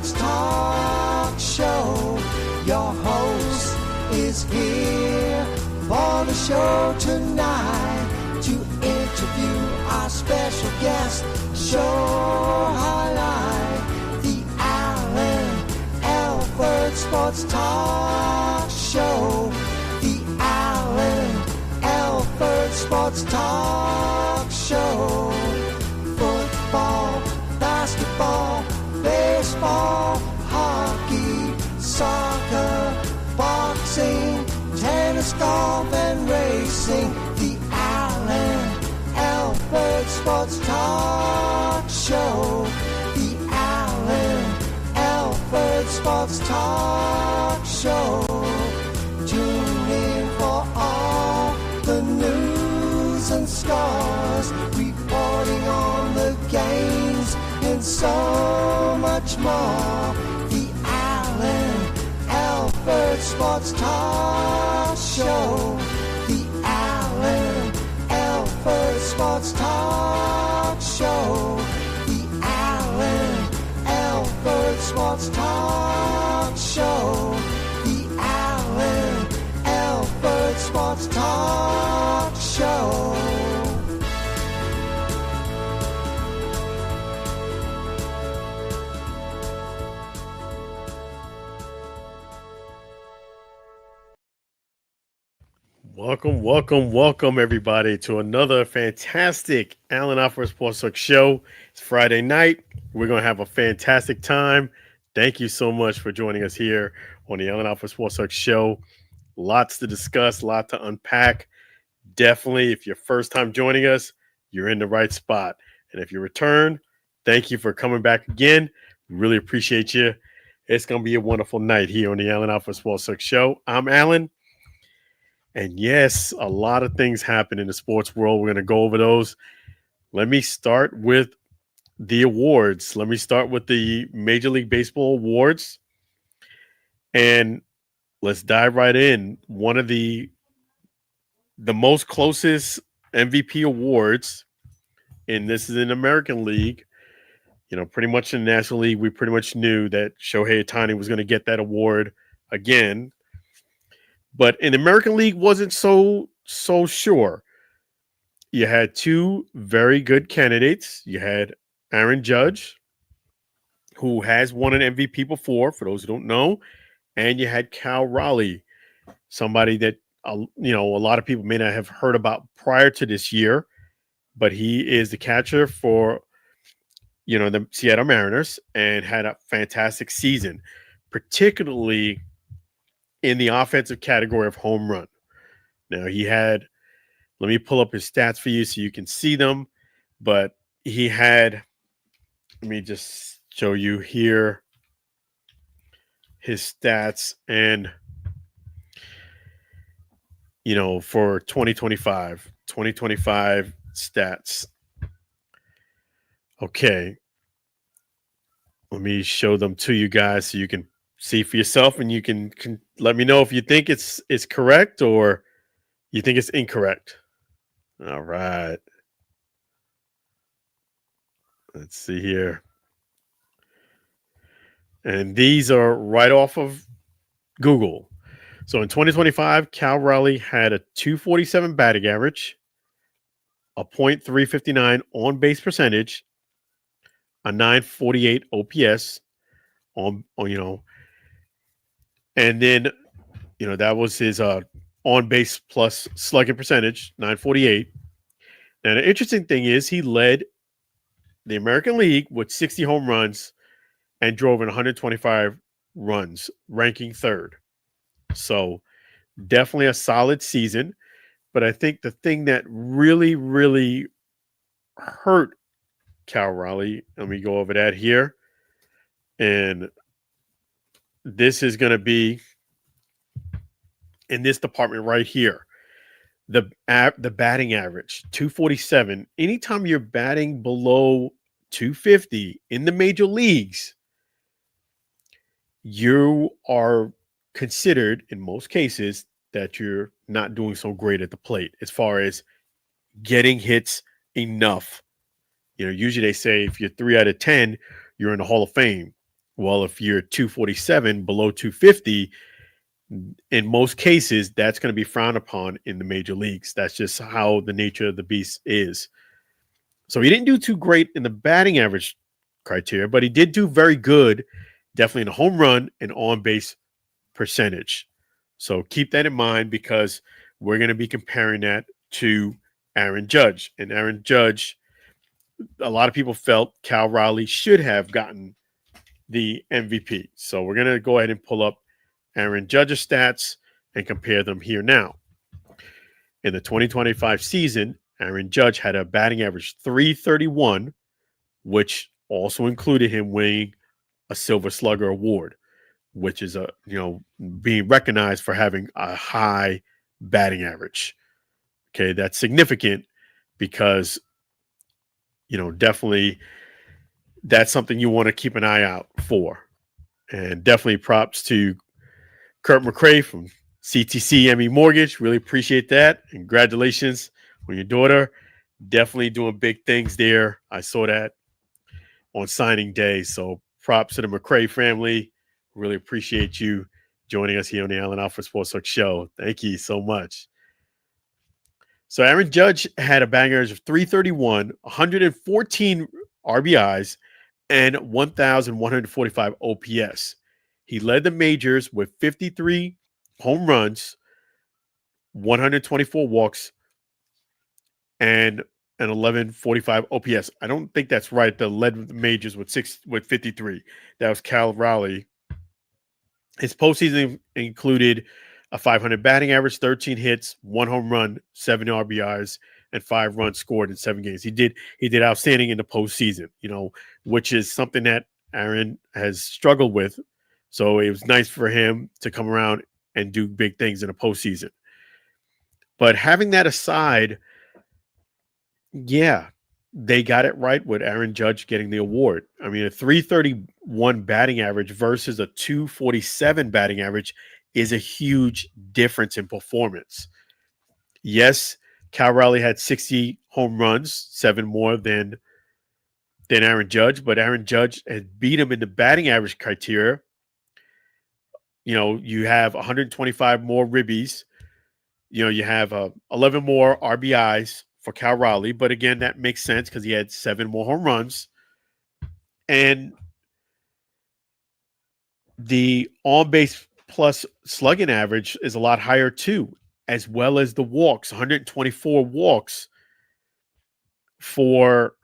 Sports Talk Show. Your host is here for the show tonight to interview our special guest. Show highlight the Alford Sports Talk Show. The Alford Sports Talk Show. Football, basketball, baseball, hockey, soccer, boxing, tennis, golf, and racing. The Alford Sports Talk Show. The Alford Sports Talk Show. Tune in for all the news and scores, reporting on the games and so much more. The Alford Sports Talk Show. The Alford Sports Talk Show. The Alford Sports Talk Show. The Alford Sports Talk Show. Welcome, everybody, to another fantastic Alford Sports Talk show. It's Friday night. We're going to have a fantastic time. Thank you so much for joining us here on the Alford Sports Talk show. Lots to discuss, lot to unpack. Definitely, if you're first time joining us, you're in the right spot. And if you return, thank you for coming back again. Really appreciate you. It's going to be a wonderful night here on the Alford Sports Talk show. I'm Alan. And yes, a lot of things happen in the sports world. We're going to go over those. Let me start with the awards. Let me start with the Major League Baseball awards. And let's dive right in. One of the most closest MVP awards, and this is in American League. You know, pretty much in the National League, we pretty much knew that Shohei Ohtani was going to get that award again. But in the American League, wasn't so sure. You had two very good candidates. You had Aaron Judge, who has won an MVP before, for those who don't know, and you had Cal Raleigh, somebody that a lot of people may not have heard about prior to this year, but he is the catcher for the Seattle Mariners and had a fantastic season, particularly in the offensive category of home run. Now let me pull up his stats for you so you can see them, but let me just show you here his stats and, for 2025 stats. Okay. Let me show them to you guys so you can see for yourself, and you can let me know if you think it's correct or you think it's incorrect. All right. Let's see here. And these are right off of Google. So in 2025, Cal Raleigh had a 247 batting average, a .359 on base percentage, a 948 OPS and then, that was his on base plus slugging percentage, 948. Now, the interesting thing is he led the American League with 60 home runs and drove in 125 runs, ranking third. So definitely a solid season. But I think the thing that really, really hurt Cal Raleigh, let me go over that here. And this is going to be in this department right here. The batting average, 247. Anytime you're batting below 250 in the major leagues, you are considered, in most cases, that you're not doing so great at the plate as far as getting hits enough. Usually they say if you're 3 out of 10, you're in the Hall of Fame. Well, if you're 247 below 250, in most cases, that's going to be frowned upon in the major leagues. That's just how the nature of the beast is. So he didn't do too great in the batting average criteria, but he did do very good, definitely in the home run and on base percentage. So keep that in mind because we're going to be comparing that to Aaron Judge. And Aaron Judge, a lot of people felt Cal Raleigh should have gotten the MVP. So we're going to go ahead and pull up Aaron Judge's stats and compare them here now. In the 2025 season, Aaron Judge had a batting average 331, which also included him winning a Silver Slugger award, which is being recognized for having a high batting average. Okay, that's significant because definitely that's something you want to keep an eye out for. And definitely props to Kurt McRae from CTC ME Mortgage. Really appreciate that. And congratulations on your daughter. Definitely doing big things there. I saw that on signing day. So props to the McRae family. Really appreciate you joining us here on the Allen Alford Sports Talk Show. Thank you so much. So Aaron Judge had a batting average of 331, 114 RBIs, and 1,145 OPS. He led the majors with 53 home runs, 124 walks, and an 1145 OPS. I don't think that's right. The led the majors with 53. That was Cal Raleigh. His postseason included a 500 batting average, 13 hits, 1 home run, 7 RBIs, and 5 runs scored in 7 games. He did outstanding in the postseason, which is something that Aaron has struggled with. So it was nice for him to come around and do big things in the postseason. But having that aside, yeah, they got it right with Aaron Judge getting the award. I mean, a 331 batting average versus a 247 batting average is a huge difference in performance. Yes, Cal Raleigh had 60 home runs, 7 more than Aaron Judge, but Aaron Judge had beat him in the batting average criteria. You have 125 more ribbies. You have 11 more RBIs for Cal Raleigh, but again, that makes sense because he had 7 more home runs. And the on-base plus slugging average is a lot higher too, as well as the walks, 124 walks for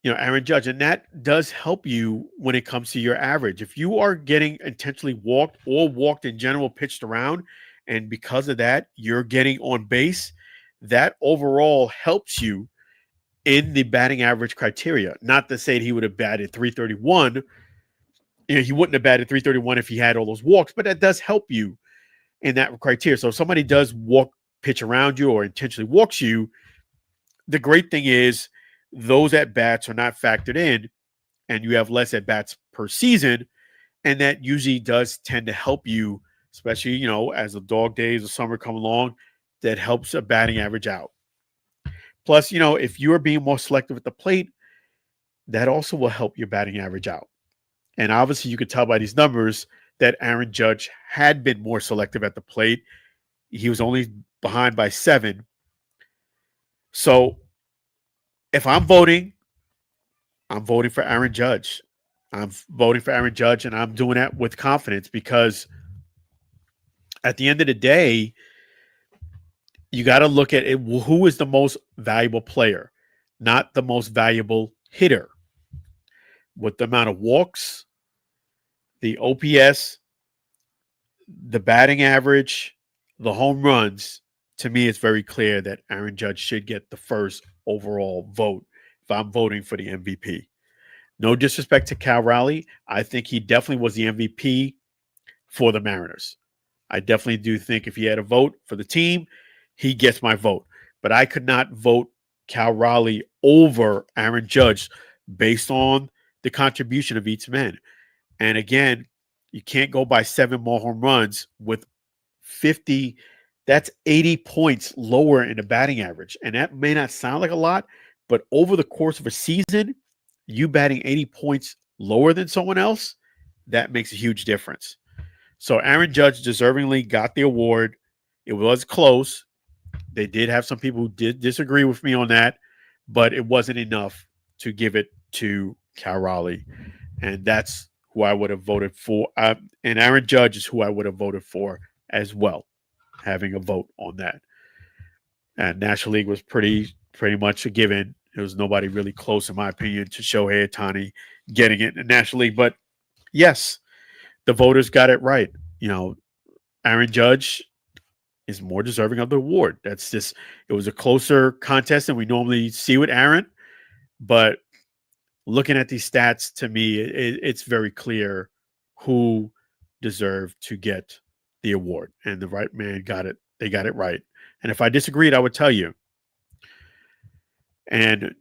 Aaron Judge. And that does help you when it comes to your average. If you are getting intentionally walked or walked in general, pitched around, and because of that, you're getting on base, that overall helps you in the batting average criteria. Not to say that he would have batted 331. He wouldn't have batted 331 if he had all those walks, but that does help you in that criteria. So if somebody does pitch around you or intentionally walks you, the great thing is those at-bats are not factored in, and you have less at-bats per season, and that usually does tend to help you, especially, as the dog days of summer come along, that helps a batting average out. Plus, if you're being more selective at the plate, that also will help your batting average out. And obviously, you could tell by these numbers that Aaron Judge had been more selective at the plate. He was only behind by 7. So if I'm voting for Aaron Judge. I'm voting for Aaron Judge, and I'm doing that with confidence because at the end of the day, you got to look at it, who is the most valuable player, not the most valuable hitter. With the amount of walks, the OPS, the batting average, the home runs, to me, it's very clear that Aaron Judge should get the first overall vote if I'm voting for the MVP. No disrespect to Cal Raleigh. I think he definitely was the MVP for the Mariners. I definitely do think if he had a vote for the team, he gets my vote. But I could not vote Cal Raleigh over Aaron Judge based on the contribution of each man. And again, you can't go by 7 more home runs with 50. That's 80 points lower in the batting average. And that may not sound like a lot, but over the course of a season, you batting 80 points lower than someone else, that makes a huge difference. So Aaron Judge deservingly got the award. It was close. They did have some people who did disagree with me on that, but it wasn't enough to give it to Cal Raleigh. And that's who I would have voted for. And Aaron Judge is who I would have voted for as well, having a vote on that. And National League was pretty much a given. There was nobody really close, in my opinion, to Shohei Ohtani getting it in the National League. But yes, the voters got it right. Aaron Judge is more deserving of the award. That's just, it was a closer contest than we normally see with Aaron. But looking at these stats, to me, it's very clear who deserved to get the award. And the right man got it. They got it right. And if I disagreed, I would tell you. And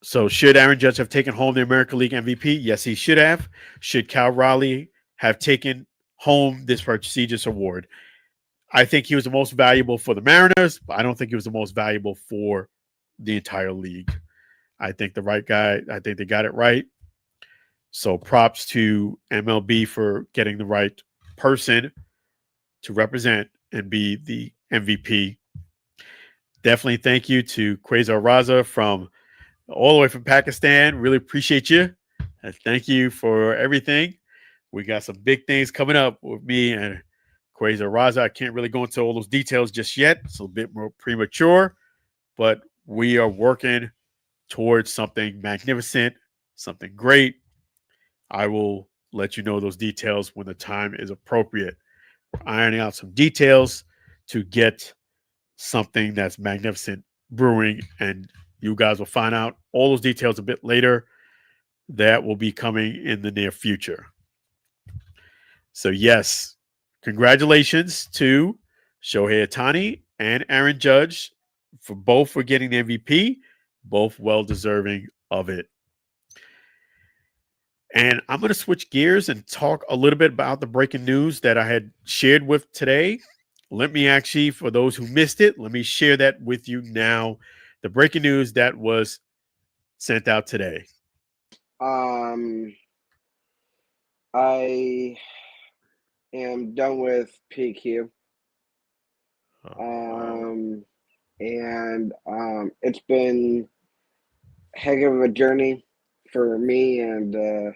so should Aaron Judge have taken home the American League MVP? Yes, he should have. Should Cal Raleigh have taken home this prestigious award? I think he was the most valuable for the Mariners, but I don't think he was the most valuable for the entire league. I think the right guy, I think they got it right. So props to MLB for getting the right person to represent and be the MVP. Definitely thank you to Quasar Raza from all the way from Pakistan. Really appreciate you. And thank you for everything. We got some big things coming up with me and Quasar Raza. I can't really go into all those details just yet. It's a bit more premature, but we are working towards something magnificent, something great. I will let you know those details when the time is appropriate. We're ironing out some details to get something that's magnificent brewing, and you guys will find out all those details a bit later. That will be coming in the near future. So yes, congratulations to Shohei Ohtani and Aaron Judge for getting the MVP, both well deserving of it. And I'm going to switch gears and talk a little bit about the breaking news that I had shared with today. Let me actually, for those who missed it, let me share that with you now. The breaking news that was sent out today. I am done with PQ. And it's been a heck of a journey for me and a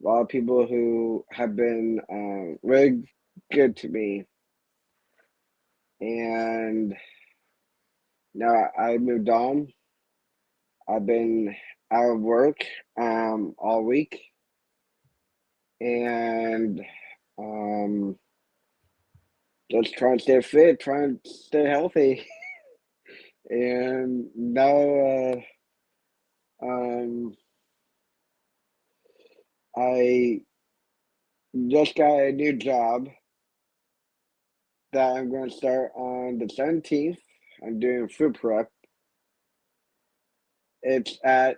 lot of people who have been really good to me. And now I moved on. I've been out of work all week. And just trying to stay fit, trying to stay healthy. And now I just got a new job that I'm going to start on the 17th. I'm doing food prep. It's at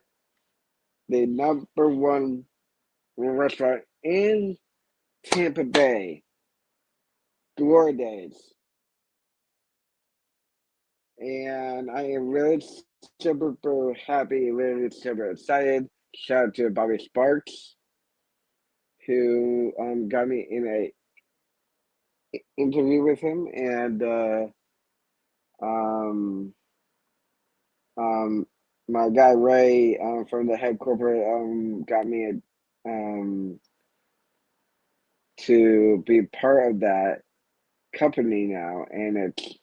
the #1 restaurant in Tampa Bay, Glory Days. And I am really super happy, really super excited. Shout out to Bobby Sparks, who got me in a interview with him, and my guy Ray from the head corporate got me to be part of that company now, and it's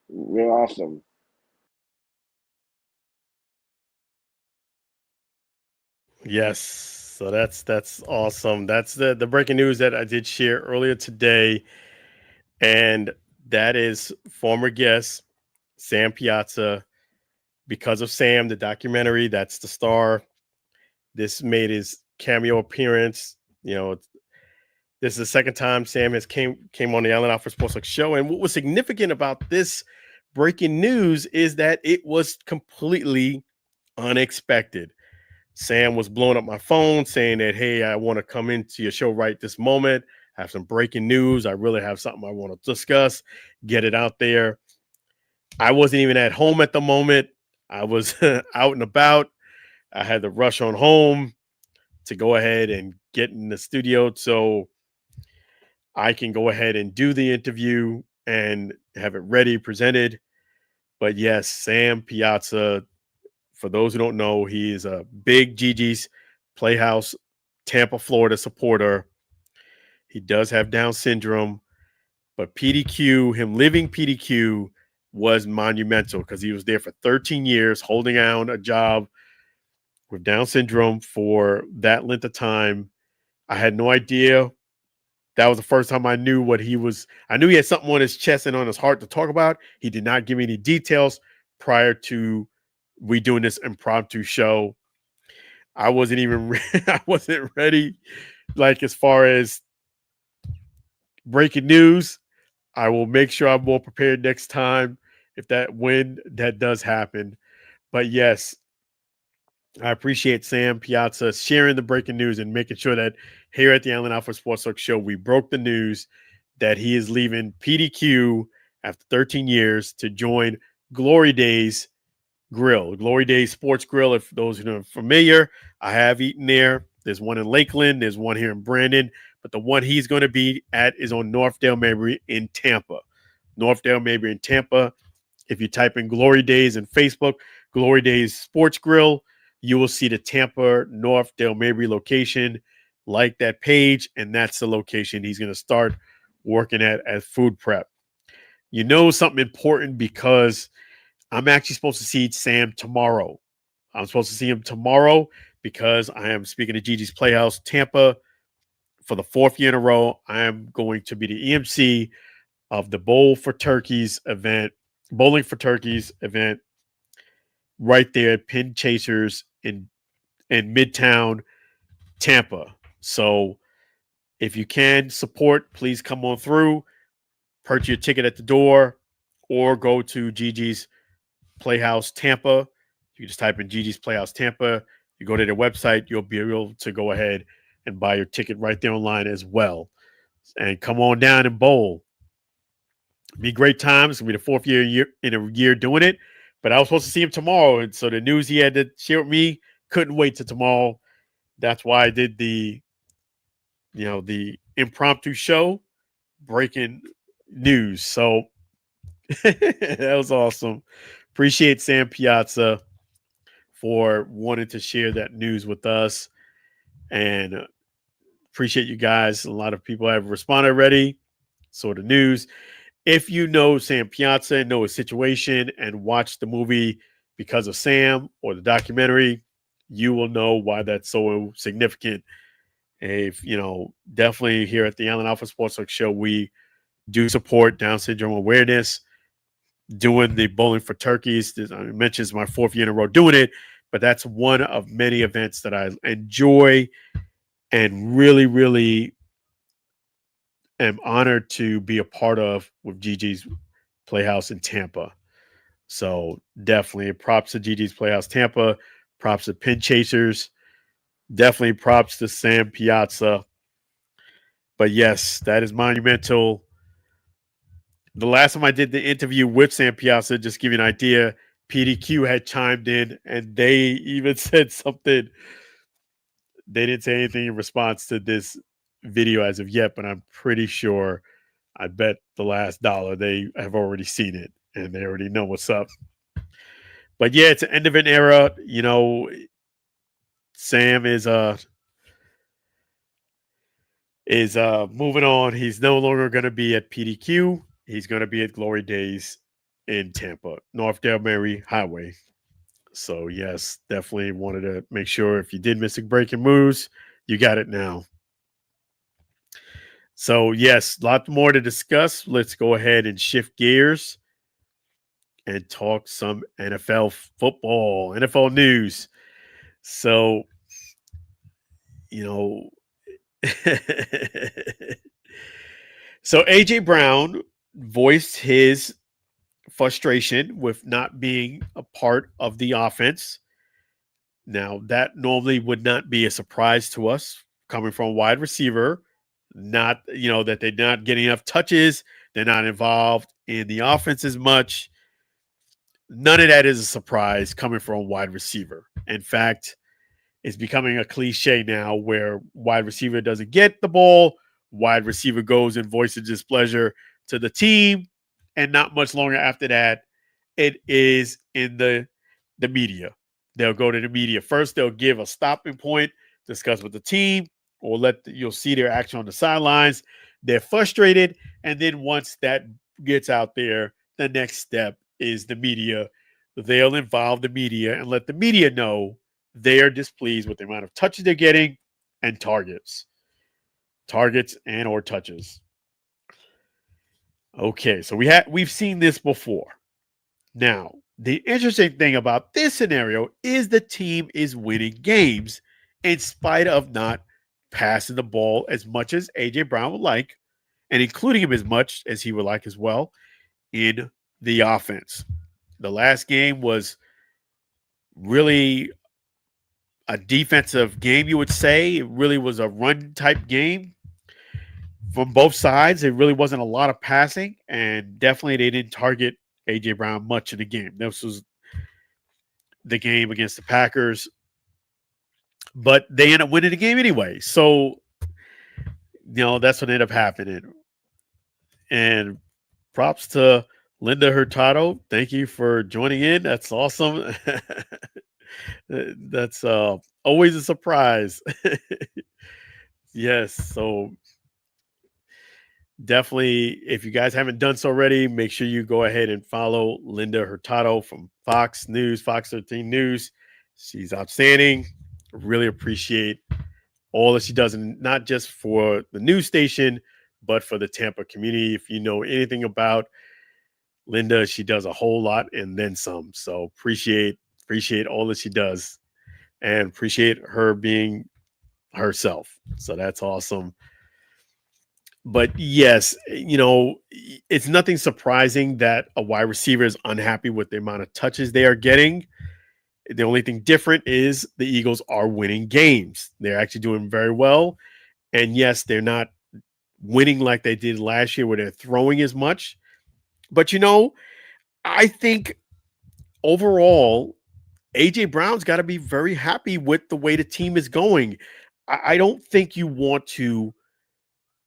really awesome. Yes. So that's awesome. That's the breaking news that I did share earlier today. And that is former guest Sam Piazza. Because of Sam, the documentary, that's the star. This made his cameo appearance. This is the second time Sam has came on the Allen Alford Sports Talk show. And what was significant about this breaking news is that it was completely unexpected. Sam was blowing up my phone saying that, hey, I want to come into your show right this moment. I have some breaking news. I really have something I want to discuss. Get it out there. I wasn't even at home at the moment. I was out and about. I had to rush on home to go ahead and get in the studio so I can go ahead and do the interview and have it ready, presented. But yes, Sam Piazza, for those who don't know, he is a big Gigi's Playhouse, Tampa, Florida supporter. He does have Down syndrome, but PDQ, him living PDQ, was monumental because he was there for 13 years, holding down a job with Down syndrome for that length of time. I had no idea. That was the first time I knew what he was. I knew he had something on his chest and on his heart to talk about. He did not give me any details prior to we doing this impromptu show. I wasn't even I wasn't ready. Like as far as breaking news, I will make sure I'm more prepared next time when that does happen. But yes, I appreciate Sam Piazza sharing the breaking news and making sure that here at the Allen Alford Sports Talk Show, we broke the news that he is leaving PDQ after 13 years to join Glory Days Grill. Glory Days Sports Grill, if those who are familiar, I have eaten there. There's one in Lakeland. There's one here in Brandon. But the one he's going to be at is on Northdale Mabry in Tampa. Northdale Mabry in Tampa. If you type in Glory Days in Facebook, Glory Days Sports Grill, you will see the Tampa Northdale Mabry location. Like that page, and that's the location he's going to start working at as food prep. You know something important because I'm actually supposed to see Sam tomorrow. I'm supposed to see him tomorrow because I am speaking to Gigi's Playhouse Tampa for the 4th year in a row. I am going to be the EMC of the Bowling for Turkeys event right there at Pin Chasers in Midtown Tampa. So if you can support, please come on through, purchase your ticket at the door, or go to Gigi's Playhouse Tampa. You just type in Gigi's Playhouse Tampa. You go to their website, you'll be able to go ahead and buy your ticket right there online as well. And come on down and bowl. It'll be great time. It's going to be the 4th year in a year doing it. But I was supposed to see him tomorrow. And so the news he had to share with me, couldn't wait till tomorrow. That's why I did the impromptu show, breaking news. So that was awesome. Appreciate Sam Piazza for wanting to share that news with us, and appreciate you guys. A lot of people have responded already. So the news, if you know Sam Piazza and know his situation and watch the movie Because of Sam or the documentary, you will know why that's so significant. If definitely here at the Allen Alford Sports Talk Show, we do support Down syndrome awareness. Doing the Bowling for Turkeys, I mentioned it's my 4th year in a row doing it, but that's one of many events that I enjoy and really, really am honored to be a part of with Gigi's Playhouse in Tampa. So definitely props to Gigi's Playhouse Tampa, props to Pin Chasers, definitely props to Sam Piazza. But yes, that is monumental. The last time I did the interview with Sam Piazza, just give you an idea, PDQ had chimed in and they even said something. They didn't say anything in response to this video as of yet, but I'm pretty sure, I bet the last dollar they have already seen it and they already know what's up. But yeah, it's an end of an era. Sam is moving on. He's no longer going to be at PDQ. He's going to be at Glory Days in Tampa, Northdale Mary Highway. So yes, definitely wanted to make sure if you did miss a breaking news, you got it now. So yes, a lot more to discuss. Let's go ahead and shift gears and talk some NFL football, NFL news. So, so AJ Brown voiced his frustration with not being a part of the offense. Now, that normally would not be a surprise to us coming from a wide receiver, not, that they're not getting enough touches. They're not involved in the offense as much. None of that is a surprise coming from a wide receiver. In fact, It's becoming a cliche now where wide receiver doesn't get the ball, wide receiver goes and voices displeasure to the team, and not much longer after that, it is in the media. They'll go to the media first. They'll give a stopping point, discuss with the team, or you'll see their action on the sidelines. They're frustrated, and then once that gets out there, the next step is the media. They'll involve the media and let the media know they are displeased with the amount of touches they're getting and targets and or touches. Okay, so we've seen this before. Now, the interesting thing about this scenario is the team is winning games in spite of not passing the ball as much as A.J. Brown would like, and including him as much as he would like as well in the offense. The last game was really a defensive game, you would say. It really was a run-type game from both sides. It really wasn't a lot of passing, and definitely they didn't target A.J. Brown much in the game. This was the game against the Packers, but they ended up winning the game anyway. So, that's what ended up happening. And props to Linda Hurtado. Thank you for joining in. That's awesome. That's always a surprise. Yes. So definitely, if you guys haven't done so already, make sure you go ahead and follow Linda Hurtado from Fox 13 News. She's outstanding. Really appreciate all that she does, and not just for the news station, but for the Tampa community. If you know anything about Linda, she does a whole lot and then some. So appreciate all that she does, and appreciate her being herself. So that's awesome. But yes, it's nothing surprising that a wide receiver is unhappy with the amount of touches they are getting. The only thing different is the Eagles are winning games. They're actually doing very well. And yes, they're not winning like they did last year where they're throwing as much. But, I think overall, A.J. Brown's got to be very happy with the way the team is going. I don't think you want to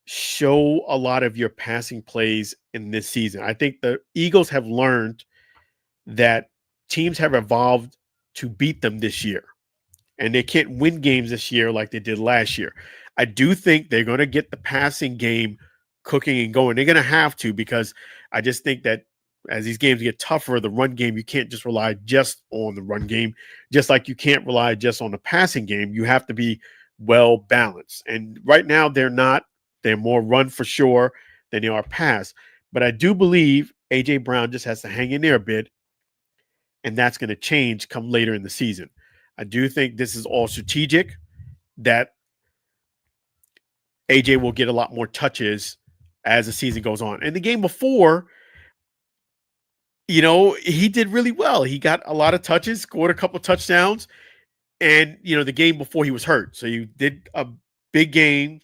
show a lot of your passing plays in this season. I think the Eagles have learned that teams have evolved to beat them this year, and they can't win games this year like they did last year. I do think they're going to get the passing game cooking and going. They're going to have to, because I just think that as these games get tougher, the run game, you can't just rely just on the run game, just like you can't rely just on the passing game. You have to be well balanced. And right now they're not. They're more run for sure than they are pass. But I do believe A.J. Brown just has to hang in there a bit, and that's going to change come later in the season. I do think this is all strategic, that A.J. will get a lot more touches as the season goes on. And the game before, he did really well. He got a lot of touches, scored a couple of touchdowns, and, the game before he was hurt. So he did a big game,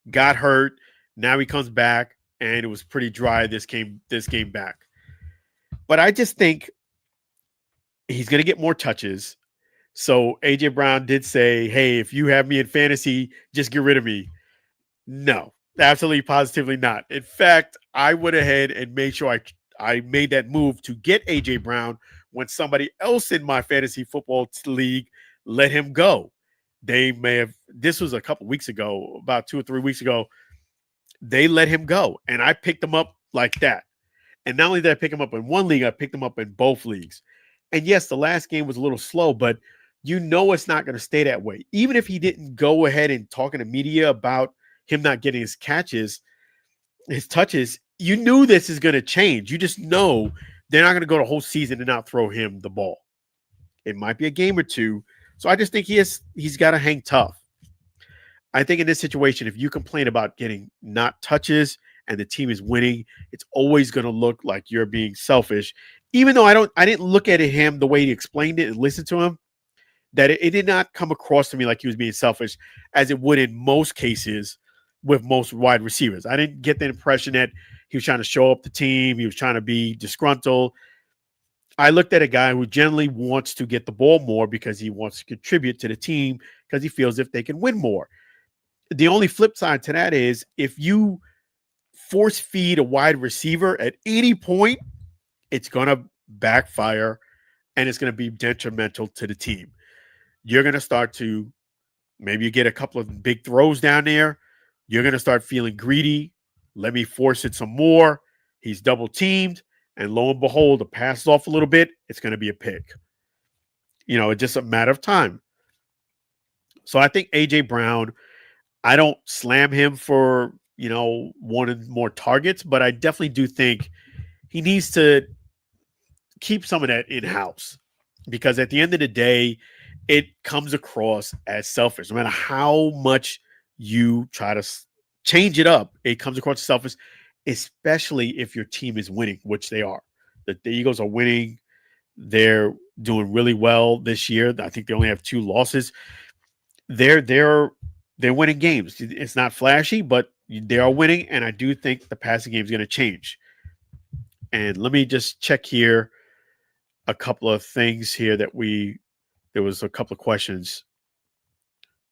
got hurt. Now he comes back, and it was pretty dry this game back. But I just think he's going to get more touches. So A.J. Brown did say, hey, if you have me in fantasy, just get rid of me. No, absolutely, positively not. In fact, I went ahead and made sure I made that move to get A.J. Brown when somebody else in my fantasy football league let him go. This was a couple weeks ago, about 2 or 3 weeks ago, they let him go, and I picked him up like that. And not only did I pick him up in one league, I picked him up in both leagues. And yes, the last game was a little slow, but it's not going to stay that way. Even if he didn't go ahead and talk in the media about him not getting his touches, you knew this is going to change. You just know they're not going to go the whole season and not throw him the ball. It might be a game or two. So I just think he's got to hang tough. I think in this situation, if you complain about getting not touches and the team is winning, it's always going to look like you're being selfish. Even though I didn't look at him the way he explained it and listened to him, that it did not come across to me like he was being selfish, as it would in most cases with most wide receivers. I didn't get the impression that he was trying to show up the team. He was trying to be disgruntled. I looked at a guy who generally wants to get the ball more because he wants to contribute to the team because he feels if they can win more. The only flip side to that is if you force feed a wide receiver at any point, it's going to backfire and it's going to be detrimental to the team. You're going to start to maybe you get a couple of big throws down there. You're going to start feeling greedy. Let me force it some more. He's double teamed. And lo and behold, the pass is off a little bit. It's going to be a pick. It's just a matter of time. So I think A.J. Brown, I don't slam him for, wanting more targets, but I definitely do think he needs to keep some of that in-house because at the end of the day, it comes across as selfish. No matter how much you try to change it up, it comes across as selfish, especially if your team is winning, which they are. The Eagles are winning. They're doing really well this year. I think they only have 2 losses. They're winning games. It's not flashy, but they are winning, and I do think the passing game is going to change. And let me just check here a couple of things here that there was a couple of questions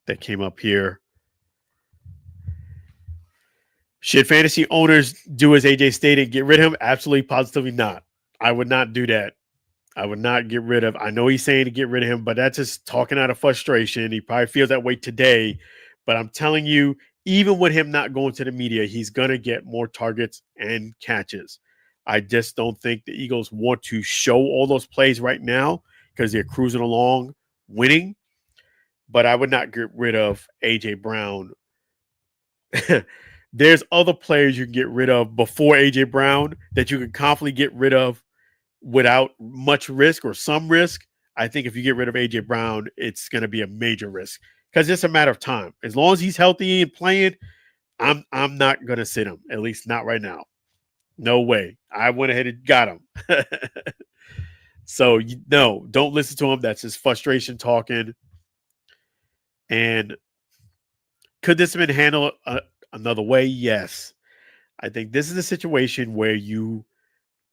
that came up here. Should fantasy owners do as AJ stated, get rid of him? Absolutely, positively not. I would not do that. I would not get rid of. I know he's saying to get rid of him, but that's just talking out of frustration. He probably feels that way today. But I'm telling you, even with him not going to the media, he's going to get more targets and catches. I just don't think the Eagles want to show all those plays right now because they're cruising along, winning. But I would not get rid of A.J. Brown. There's other players you can get rid of before A.J. Brown that you can confidently get rid of without much risk or some risk. I think if you get rid of A.J. Brown, it's going to be a major risk because it's a matter of time. As long as he's healthy and playing, I'm not going to sit him, at least not right now. No way. I went ahead and got him. So, no, don't listen to him. That's his frustration talking. And could this have been handled another way? Yes. I think this is a situation where you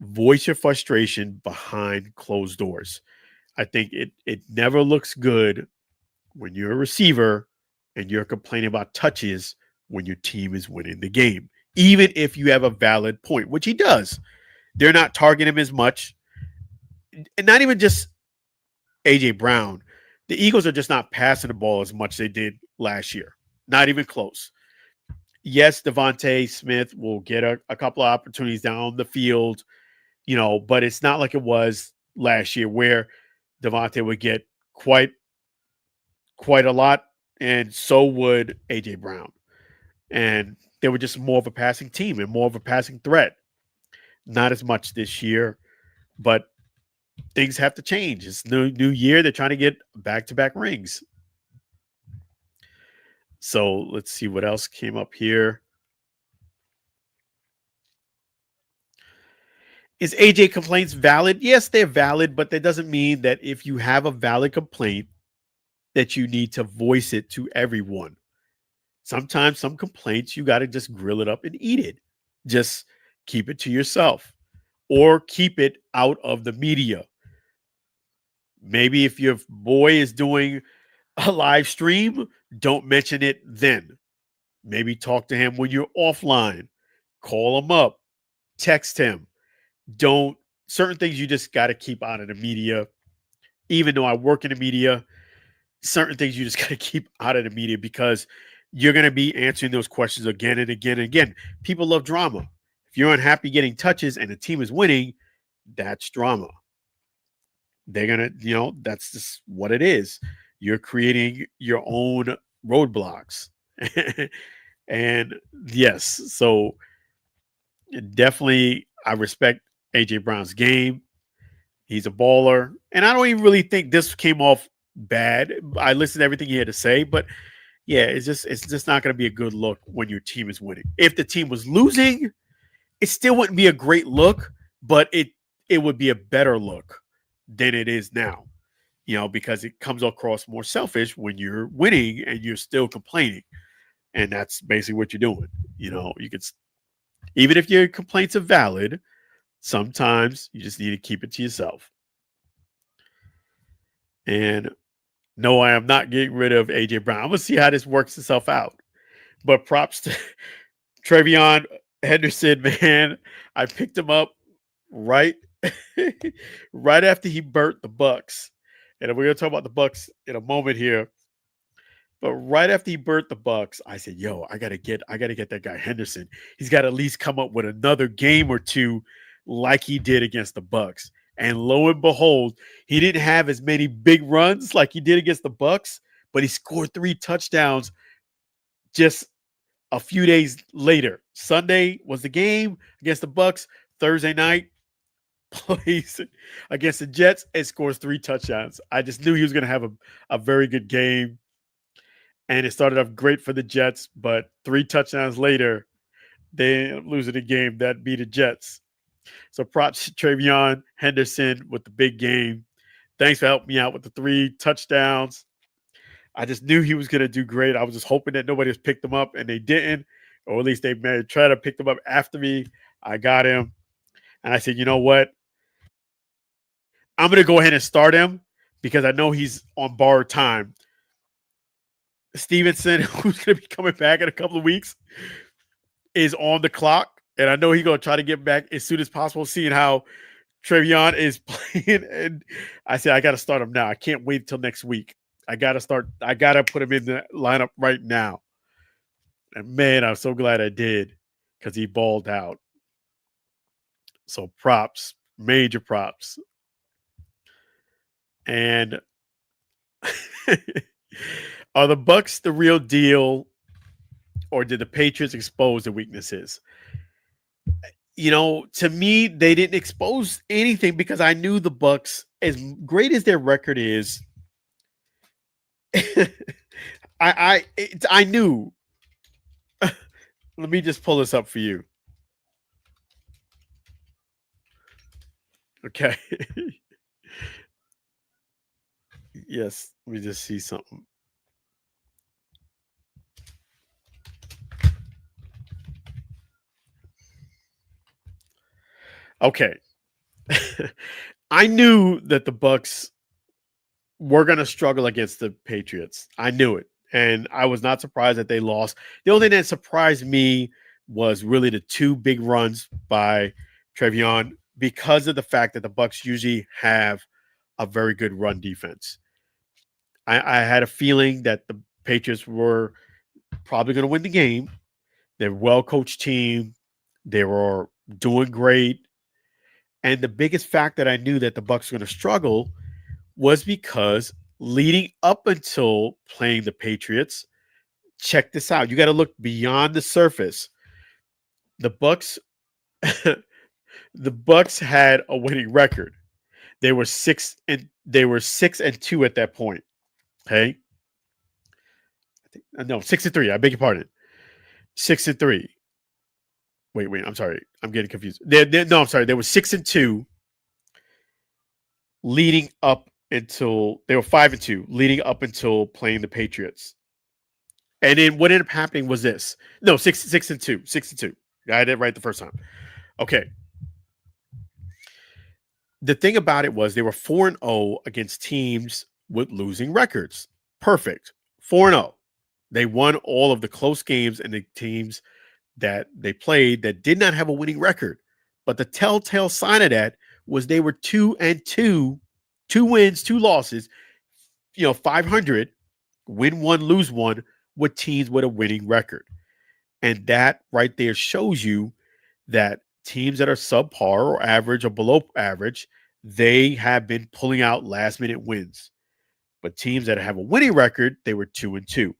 voice your frustration behind closed doors. I think it never looks good when you're a receiver and you're complaining about touches when your team is winning the game, even if you have a valid point, which he does. They're not targeting him as much. And not even just A.J. Brown. The Eagles are just not passing the ball as much as they did last year. Not even close. Yes, Devontae Smith will get a couple of opportunities down the field, but it's not like it was last year where Devontae would get quite a lot, and so would A.J. Brown. And they were just more of a passing team and more of a passing threat. Not as much this year, but things have to change. It's new year. They're trying to get back-to-back rings. So let's see what else came up here. Is AJ complaints valid? Yes, they're valid, but that doesn't mean that if you have a valid complaint that you need to voice it to everyone. Sometimes some complaints, you got to just grill it up and eat it. Just keep it to yourself or keep it out of the media. Maybe if your boy is doing a live stream, don't mention it then. Maybe talk to him when you're offline. Call him up. Text him. Certain things you just got to keep out of the media. Even though I work in the media, certain things you just got to keep out of the media because you're going to be answering those questions again and again and again. People love drama. If you're unhappy getting touches and the team is winning, that's drama. They're going to, that's just what it is. You're creating your own roadblocks. And yes, so definitely I respect A.J. Brown's game. He's a baller. And I don't even really think this came off bad. I listened to everything he had to say, but yeah, it's just not going to be a good look when your team is winning. If the team was losing, it still wouldn't be a great look, but it would be a better look than it is now. Because it comes across more selfish when you're winning and you're still complaining. And that's basically what you're doing. You could, even if your complaints are valid, sometimes you just need to keep it to yourself. And no, I am not getting rid of AJ Brown. I'm gonna see how this works itself out. But props to Travion Henderson, man. I picked him up right right after he burnt the Bucs. And we're gonna talk about the Bucs in a moment here. But right after he burnt the Bucs, I said, "Yo, I gotta get that guy Henderson. He's got to at least come up with another game or two, like he did against the Bucs." And lo and behold, he didn't have as many big runs like he did against the Bucs, but he scored 3 touchdowns just a few days later. Sunday was the game against the Bucs. Thursday night plays against the Jets and scores 3 touchdowns. I just knew he was going to have a very good game. And it started off great for the Jets, but 3 touchdowns later, they ended up losing the game that beat the Jets. So props to Travion Henderson with the big game. Thanks for helping me out with the 3 touchdowns. I just knew he was going to do great. I was just hoping that nobody has picked him up, and they didn't, or at least they may try to pick him up after me. I got him, and I said, you know what? I'm going to go ahead and start him because I know he's on borrowed time. Stevenson, who's going to be coming back in a couple of weeks, is on the clock, and I know he's going to try to get back as soon as possible, seeing how Travion is playing. And I said, I got to start him now. I can't wait until next week. I got to put him in the lineup right now. And man, I'm so glad I did because he balled out. So props, major props. And are the Bucs the real deal, or did the Patriots expose the weaknesses? You know, to me, they didn't expose anything because I knew the Bucs, as great as their record is, I knew. Let me just pull this up for you. Okay. Yes, let me just see something. Okay. I knew that the Bucs were going to struggle against the Patriots. I knew it. And I was not surprised that they lost. The only thing that surprised me was really the 2 big runs by Travion because of the fact that the Bucs usually have a very good run defense. I had a feeling that the Patriots were probably going to win the game. They're a well-coached team. They were doing great. And the biggest fact that I knew that the Bucs were going to struggle was because leading up until playing the Patriots, check this out. You got to look beyond the surface. The Bucs the Bucs had a winning record. They were 6-2 at that point. Okay? No, 6-3. I beg your pardon. 6-3. Wait. I'm sorry. I'm getting confused. I'm sorry. They were 6-2 leading up until they were 5-2 leading up until playing the Patriots. And then what ended up happening was this. No, 6-2. I did it right the first time. Okay. The thing about it was they were 4-0 against teams with losing records. Perfect. 4-0. They won all of the close games and the teams that they played that did not have a winning record. But the telltale sign of that was they were 2-2, 2 wins, 2 losses, 500, win 1, lose 1 with teams with a winning record. And that right there shows you that teams that are subpar or average or below average, they have been pulling out last minute wins. But teams that have a winning record, they were 2-2.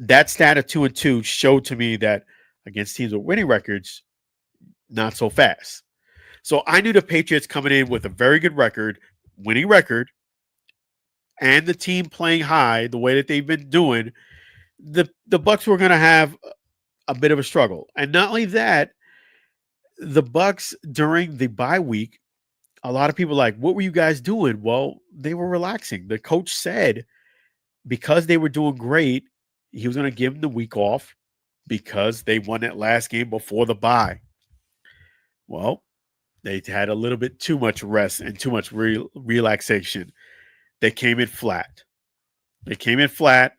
That stat of 2-2 showed to me that against teams with winning records, not so fast. So I knew the Patriots coming in with a very good record, winning record, and the team playing high the way that they've been doing, the Bucs were going to have a bit of a struggle. And not only that, the Bucs during the bye week, a lot of people like, what were you guys doing? Well, they were relaxing. The coach said because they were doing great, he was going to give them the week off because they won that last game before the bye. Well, they had a little bit too much rest and too much relaxation. they came in flat. They came in flat.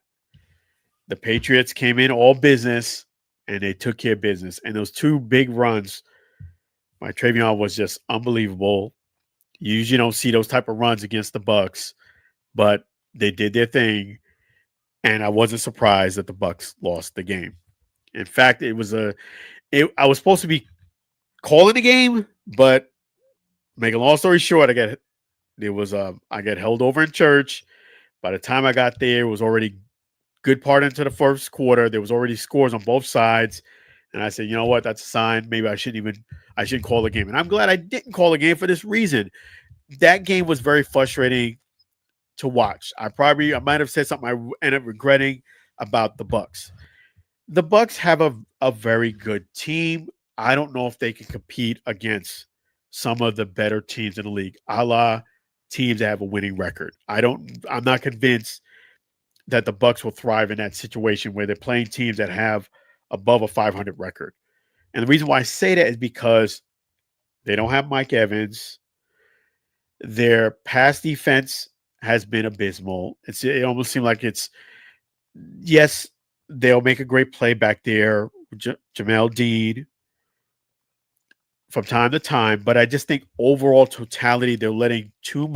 The Patriots came in all business, and they took care of business. And those two big runs by Travion was just unbelievable. You usually don't see those type of runs against the Bucs, but they did their thing, and I wasn't surprised that the Bucs lost the game. In fact, I was supposed to be calling the game, but make a long story short, I got held over in church. By the time I got there, it was already good part into the first quarter. There was already scores on both sides. And I said, you know what? That's a sign. Maybe I shouldn't call the game. And I'm glad I didn't call the game for this reason. That game was very frustrating to watch. I might have said something I ended up regretting about the Bucs. The Bucs have a very good team. I don't know if they can compete against some of the better teams in the league, a la teams that have a winning record. I'm not convinced that the Bucs will thrive in that situation where they're playing teams that have above a 500 record. And the reason why I say that is because they don't have Mike Evans. Their pass defense has been abysmal. It almost seemed like yes, they'll make a great play back there, Jamel Dean, from time to time, but I just think overall totality, they're letting too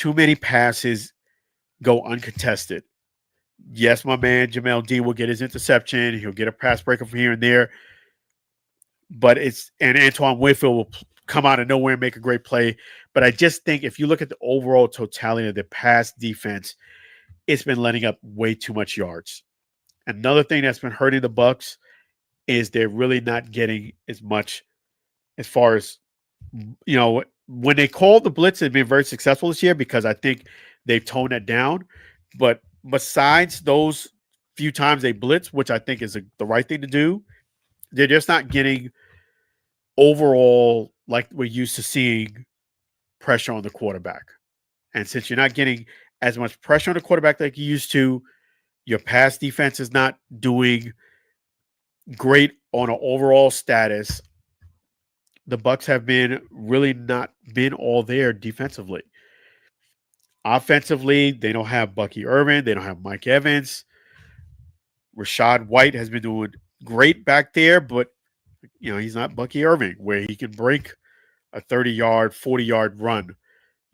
many passes go uncontested. Yes, my man Jamel Dean will get his interception. He'll get a pass breaker from here and there. But Antoine Winfield will come out of nowhere and make a great play. But I just think if you look at the overall totality of the pass defense, it's been letting up way too much yards. Another thing that's been hurting the Bucs is they're really not getting as much as far as, when they called the blitz, they've been very successful this year because I think they've toned that down. But besides those few times they blitz, which I think is the right thing to do, they're just not getting overall, like we're used to seeing, pressure on the quarterback. And since you're not getting as much pressure on the quarterback like you used to, your pass defense is not doing great on an overall status. The Bucs have been really not been all there defensively. Offensively, they don't have Bucky Irvin. They don't have Mike Evans. Rashad White has been doing great back there, but he's not Bucky Irvin where he can break a 30-yard, 40-yard run.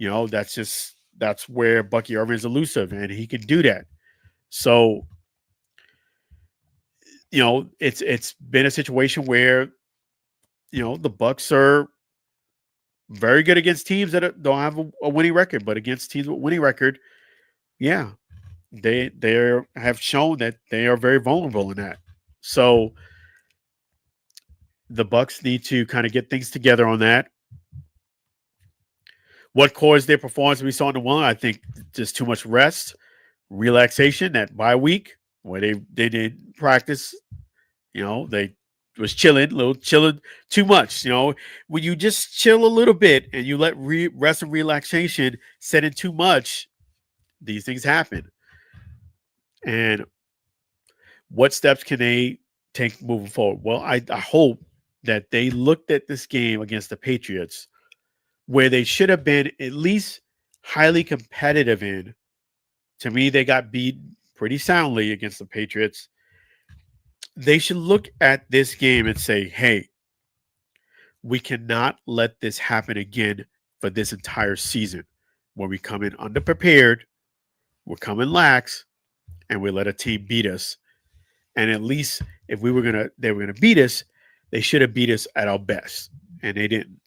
That's where Bucky Irvin is elusive, and he can do that. So, it's been a situation where, the Bucs are very good against teams that don't have a winning record, but against teams with winning record, yeah, they have shown that they are very vulnerable in that. So the Bucs need to kind of get things together on that. What caused their performance we saw in the one? I think just too much rest, relaxation. That bye week where they didn't practice, they was chilling too much. When you just chill a little bit and you let rest and relaxation set in too much, these things happen. And what steps can they take moving forward? Well, I hope that they looked at this game against the Patriots where they should have been at least highly competitive in. To me, they got beat pretty soundly against the Patriots. They should look at this game and say, hey, we cannot let this happen again for this entire season where we come in underprepared, we're coming lax, and we let a team beat us. And at least if they were gonna beat us, they should have beat us at our best. And they didn't.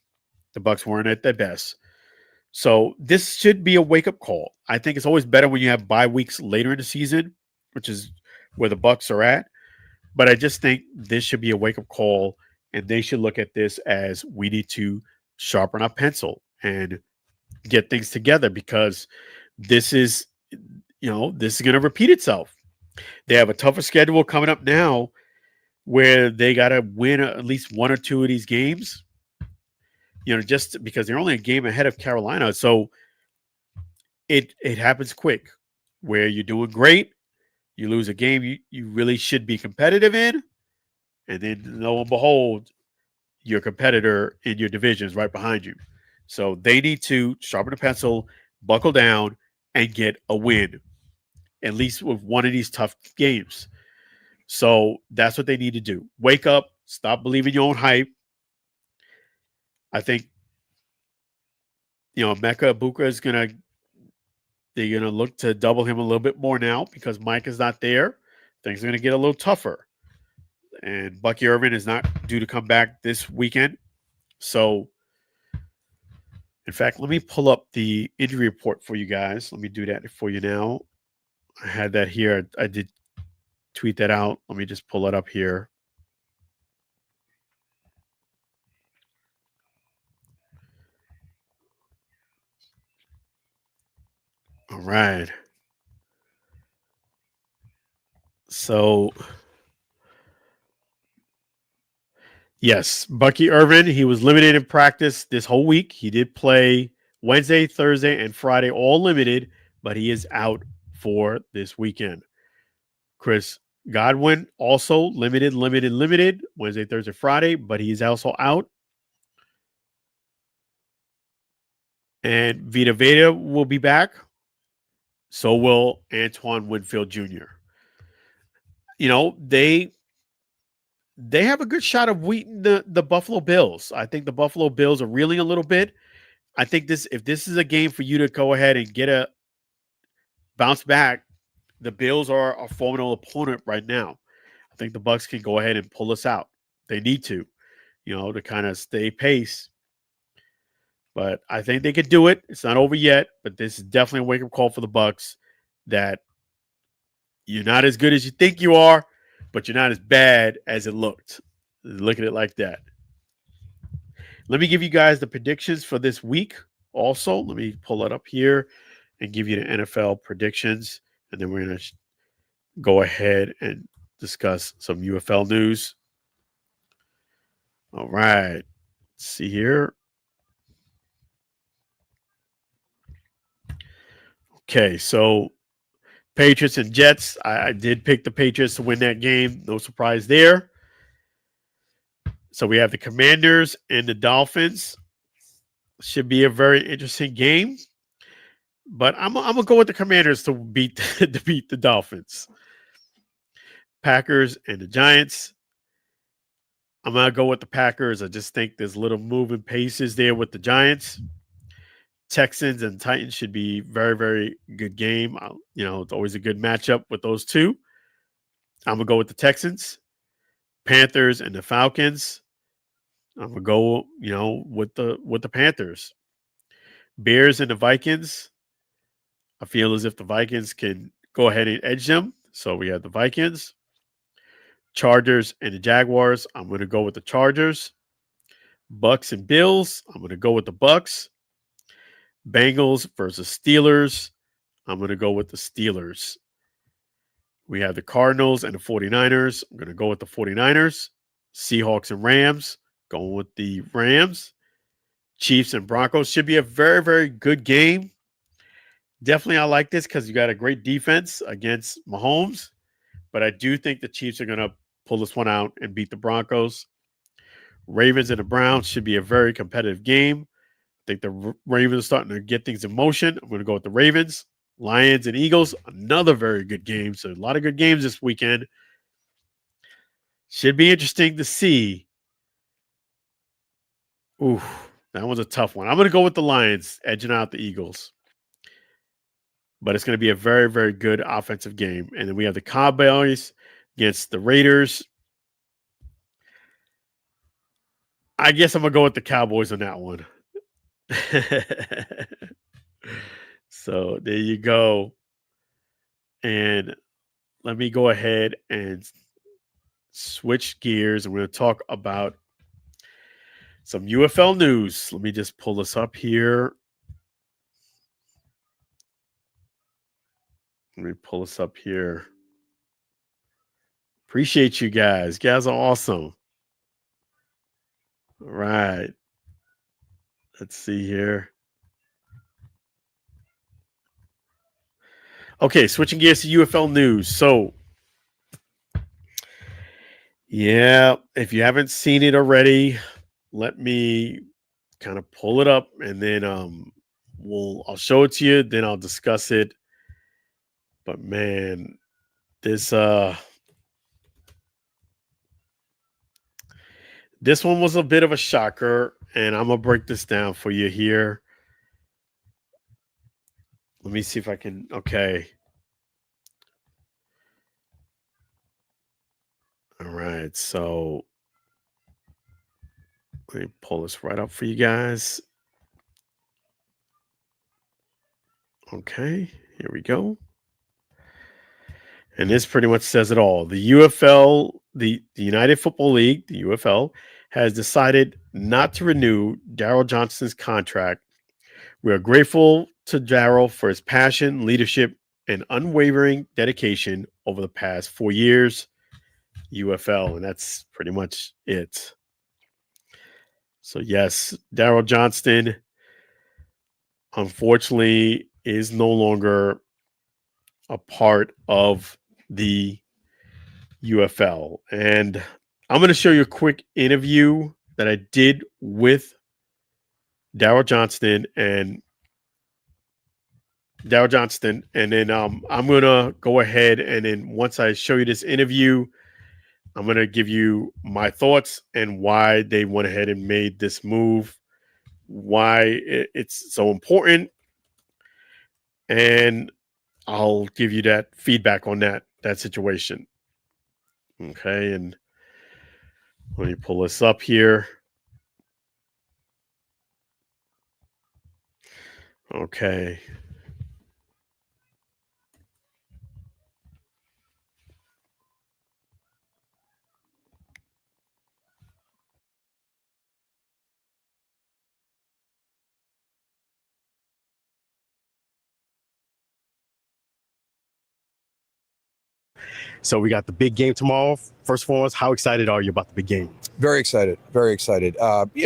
The Bucs weren't at their best. So this should be a wake-up call. I think it's always better when you have bye weeks later in the season, which is where the Bucs are at. But I just think this should be a wake-up call, and they should look at this as we need to sharpen our pencil and get things together because this is going to repeat itself. They have a tougher schedule coming up now where they got to win at least one or two of these games, just because they're only a game ahead of Carolina. So it happens quick where you're doing great. You lose a game you really should be competitive in, and then lo and behold, your competitor in your division is right behind you. So they need to sharpen the pencil, buckle down, and get a win, at least with one of these tough games. So that's what they need to do. Wake up, stop believing your own hype. I think, Mecca Ibuka they're gonna look to double him a little bit more now because Mike is not there. Things are gonna get a little tougher. And Bucky Irvin is not due to come back this weekend. So, in fact, let me pull up the injury report for you guys. Let me do that for you now. I had that here. I did tweet that out. Let me just pull it up here. All right. So, yes, Bucky Irvin, he was limited in practice this whole week. He did play Wednesday, Thursday, and Friday, all limited, but he is out for this weekend. Chris Godwin, also limited, Wednesday, Thursday, Friday, but he's also out. And Vita Veda will be back. So will Antoine Winfield Jr. They have a good shot of beating the Buffalo Bills. I think the Buffalo Bills are reeling a little bit. I think if this is a game for you to go ahead and get a bounce back, the Bills are a formidable opponent right now. I think the Bucs can go ahead and pull us out. They need to kind of stay pace. But I think they could do it. It's not over yet, but this is definitely a wake-up call for the Bucs that you're not as good as you think you are, but you're not as bad as it looked. Look at it like that. Let me give you guys the predictions for this week also. Let me pull it up here and give you the NFL predictions, and then we're going to go ahead and discuss some UFL news. All right. Let's see here. Okay, so Patriots and Jets. I did pick the Patriots to win that game. No surprise there. So we have the Commanders and the Dolphins. Should be a very interesting game. But I'm gonna go with the Commanders to beat the Dolphins. Packers and the Giants. I'm gonna go with the Packers. I just think there's little moving paces there with the Giants. Texans and Titans should be very, very good game. It's always a good matchup with those two. I'm gonna go with the Texans. Panthers and the Falcons. I'm gonna go, with the Panthers. Bears and the Vikings. I feel as if the Vikings can go ahead and edge them. So we have the Vikings. Chargers and the Jaguars. I'm gonna go with the Chargers. Bucs and Bills. I'm gonna go with the Bucs. Bengals versus Steelers. I'm going to go with the Steelers. We have the Cardinals and the 49ers. I'm going to go with the 49ers. Seahawks and Rams. Going with the Rams. Chiefs and Broncos. Should be a very, very good game. Definitely I like this because you got a great defense against Mahomes. But I do think the Chiefs are going to pull this one out and beat the Broncos. Ravens and the Browns should be a very competitive game. I think the Ravens are starting to get things in motion. I'm going to go with the Ravens. Lions and Eagles, another very good game. So a lot of good games this weekend. Should be interesting to see. Ooh, that one's a tough one. I'm going to go with the Lions, edging out the Eagles. But it's going to be a very, very good offensive game. And then we have the Cowboys against the Raiders. I guess I'm going to go with the Cowboys on that one. So there you go. And let me go ahead and switch gears. And we're going to talk about some UFL news. Let me just pull this up here. Appreciate you guys. You guys are awesome. All right. Let's see here. Okay, switching gears to UFL news. So, yeah, if you haven't seen it already, let me kind of pull it up and then I'll show it to you, then I'll discuss it. But man, this one was a bit of a shocker, and I'm gonna break this down for you here. Let me see if I can. Okay. All right. So let me pull this right up for you guys. Okay. Here we go. And this pretty much says it all. The UFL, the United Football League, the UFL, has decided not to renew Daryl Johnston's contract. We are grateful to Daryl for his passion, leadership, and unwavering dedication over the past 4 years. UFL, and that's pretty much it. So yes, Daryl Johnston, unfortunately, is no longer a part of the UFL. And I'm going to show you a quick interview that I did with Daryl Johnston, and then I'm going to go ahead, and then once I show you this interview, I'm going to give you my thoughts and why they went ahead and made this move, why it's so important, and I'll give you that feedback on that situation. Okay, and let me pull this up here. Okay. So we got the big game tomorrow. First of all, how excited are you about the big game? Very excited, very excited.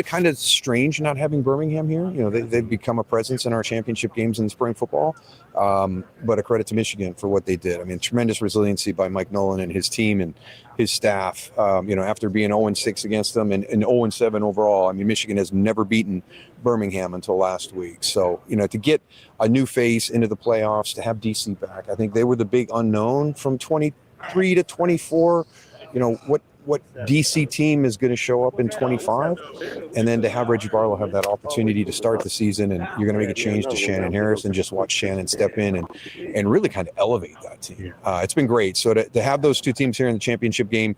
Kind of strange not having Birmingham here. You know, they've become a presence in our championship games in spring football. But a credit to Michigan for what they did. I mean, tremendous resiliency by Mike Nolan and his team and his staff. After being 0-6 against them and 0-7 overall, I mean, Michigan has never beaten Birmingham until last week. So, to get a new face into the playoffs, to have DC back, I think they were the big unknown from 23 to 24. What DC team is going to show up in 25, and then to have Reggie Barlow have that opportunity to start the season, and you're going to make a change to Shannon Harris and just watch Shannon step in and really kind of elevate that team. It's been great. So to have those two teams here in the championship game,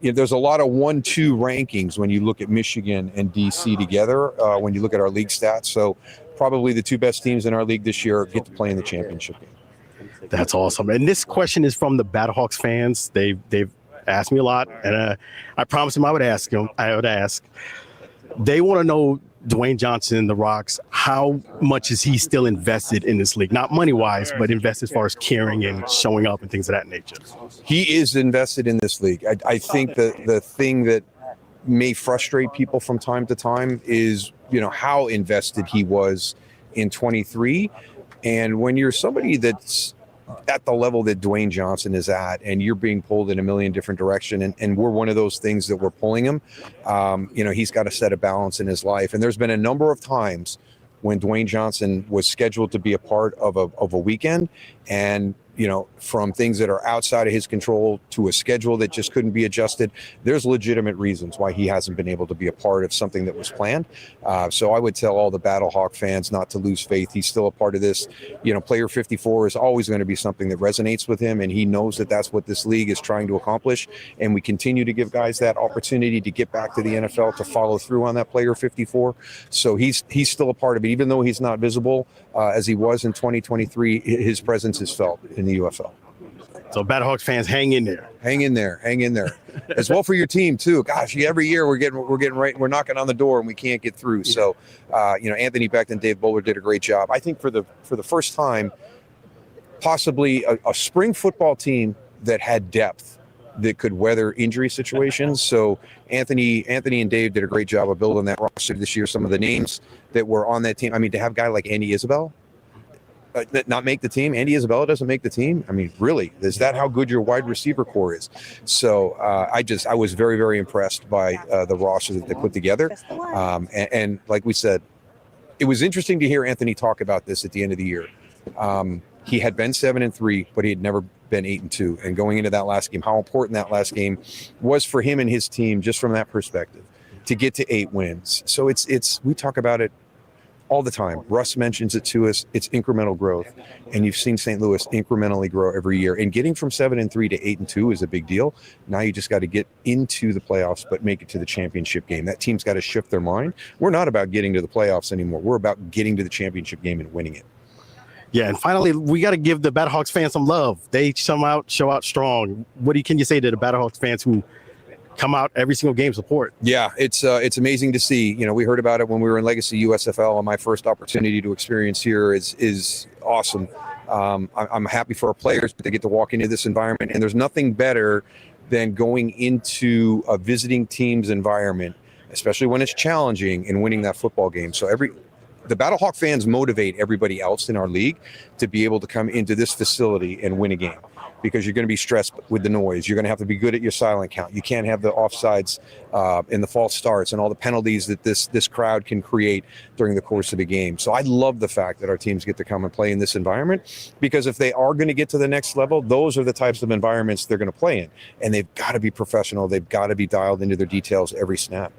there's a lot of 1-2 rankings when you look at Michigan and DC together, when you look at our league stats. So probably the two best teams in our league this year get to play in the championship game. That's awesome. And this question is from the Battlehawks fans. They've asked me a lot, and I promised him I would ask. They want to know Dwayne Johnson, the Rocks, how much is he still invested in this league? Not money-wise, but invested as far as caring and showing up and things of that nature. He is invested in this league. I think that the thing that may frustrate people from time to time is, how invested he was in 23. And when you're somebody that's at the level that Dwayne Johnson is at, and you're being pulled in a million different directions, and we're one of those things that we're pulling him, he's got to set a balance in his life. And there's been a number of times when Dwayne Johnson was scheduled to be a part of a weekend, and from things that are outside of his control to a schedule that just couldn't be adjusted, there's legitimate reasons why he hasn't been able to be a part of something that was planned. So I would tell all the Battlehawk fans not to lose faith. He's still a part of this. Player 54 is always going to be something that resonates with him, and he knows that that's what this league is trying to accomplish. And we continue to give guys that opportunity to get back to the NFL, to follow through on that player 54. So he's still a part of it, even though he's not visible as he was in 2023. His presence is felt in the UFL. So Battlehawks fans, hang in there. Hang in there. As well for your team too. Gosh, every year we're getting right. We're knocking on the door and we can't get through. So, Anthony Becht and Dave Bowler did a great job. I think for the first time, possibly a spring football team that had depth that could weather injury situations. So Anthony and Dave did a great job of building that roster this year. Some of the names that were on that team. I mean, to have a guy like Andy Isabel not make the team. Andy Isabella doesn't make the team. I mean, really, is that how good your wide receiver core is? So I was very, very impressed by the roster that they put together. And like we said, it was interesting to hear Anthony talk about this at the end of the year. He had been 7-3, but he had never been 8-2. And going into that last game, how important that last game was for him and his team, just from that perspective, to get to 8 wins. So it's we talk about it all the time. Russ mentions it to us. It's incremental growth, and you've seen St. Louis incrementally grow every year. And getting from 7-3 to 8-2 is a big deal. Now you just got to get into the playoffs, but make it to the championship game. That team's got to shift their mind. We're not about getting to the playoffs anymore. We're about getting to the championship game and winning it. Yeah, and finally, we got to give the Battlehawks fans some love. They show out strong. What can you say to the Battlehawks fans who come out every single game support? Yeah, it's amazing to see. You know, we heard about it when we were in Legacy USFL, and my first opportunity to experience here is awesome. I'm happy for our players, but they get to walk into this environment, and there's nothing better than going into a visiting team's environment, especially when it's challenging, and winning that football game. So the Battlehawk fans motivate everybody else in our league to be able to come into this facility and win a game, because you're going to be stressed with the noise. You're going to have to be good at your silent count. You can't have the offsides and the false starts and all the penalties that this crowd can create during the course of the game. So I love the fact that our teams get to come and play in this environment, because if they are going to get to the next level, those are the types of environments they're going to play in. And they've got to be professional. They've got to be dialed into their details every snap.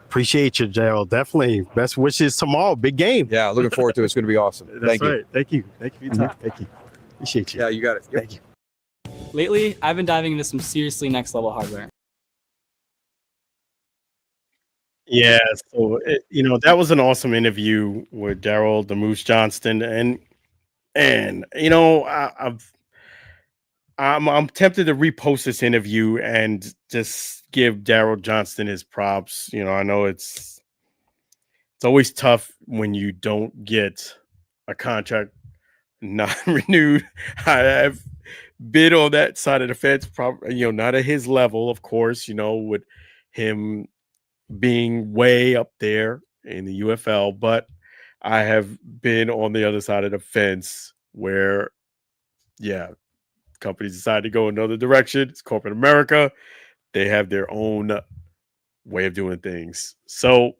Appreciate you, Daryl. Definitely. Best wishes tomorrow. Big game. Yeah, looking forward to it. It's going to be awesome. Thank you. Thank you. Thank you for your time. Thank you. Appreciate you. Yeah, you got it. Yep. Thank you. Lately, I've been diving into some seriously next level hardware. Yeah, so that was an awesome interview with Daryl the Moose Johnston, and I'm tempted to repost this interview and just give Daryl Johnston his props. I know it's always tough when you don't get a contract not renewed. I've been on that side of the fence, probably, not at his level, of course, with him being way up there in the UFL, but I have been on the other side of the fence where, companies decide to go another direction. It's corporate America. They have their own way of doing things. So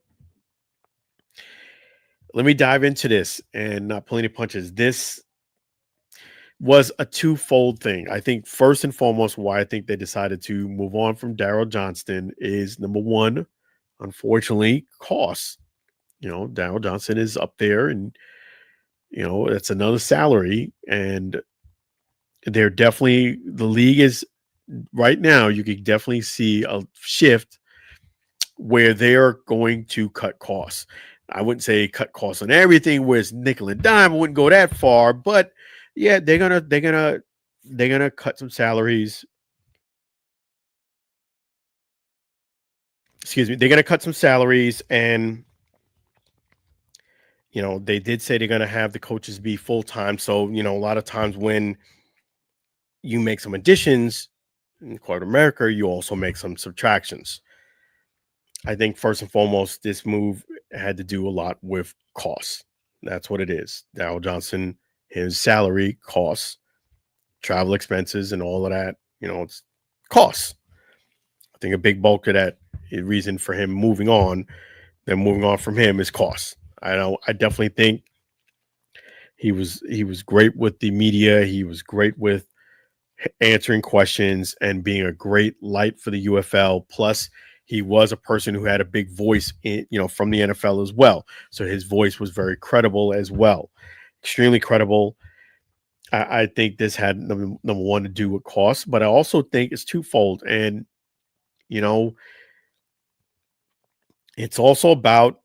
let me dive into this and not pull any punches. This was a twofold thing. I think first and foremost, why I think they decided to move on from Daryl Johnston is, number one, unfortunately, costs. Daryl Johnston is up there, and it's another salary, and they're definitely, the league is right now, you can definitely see a shift where they're going to cut costs. I wouldn't say cut costs on everything where it's nickel and dime. I wouldn't go that far, but yeah, they're gonna cut some salaries. Excuse me, they're gonna cut some salaries, and they did say they're gonna have the coaches be full time. So a lot of times when you make some additions in corporate America, you also make some subtractions. I think first and foremost, this move had to do a lot with costs. That's what it is. Daryl Johnston, his salary, costs, travel expenses, and all of that. It's costs. I think a big bulk of that reason for him moving on from him is costs. I definitely think he was great with the media. He was great with answering questions and being a great light for the UFL. Plus, he was a person who had a big voice from the NFL as well. So his voice was very credible as well. Extremely credible. I think this had number one to do with costs, but I also think it's twofold. And, it's also about,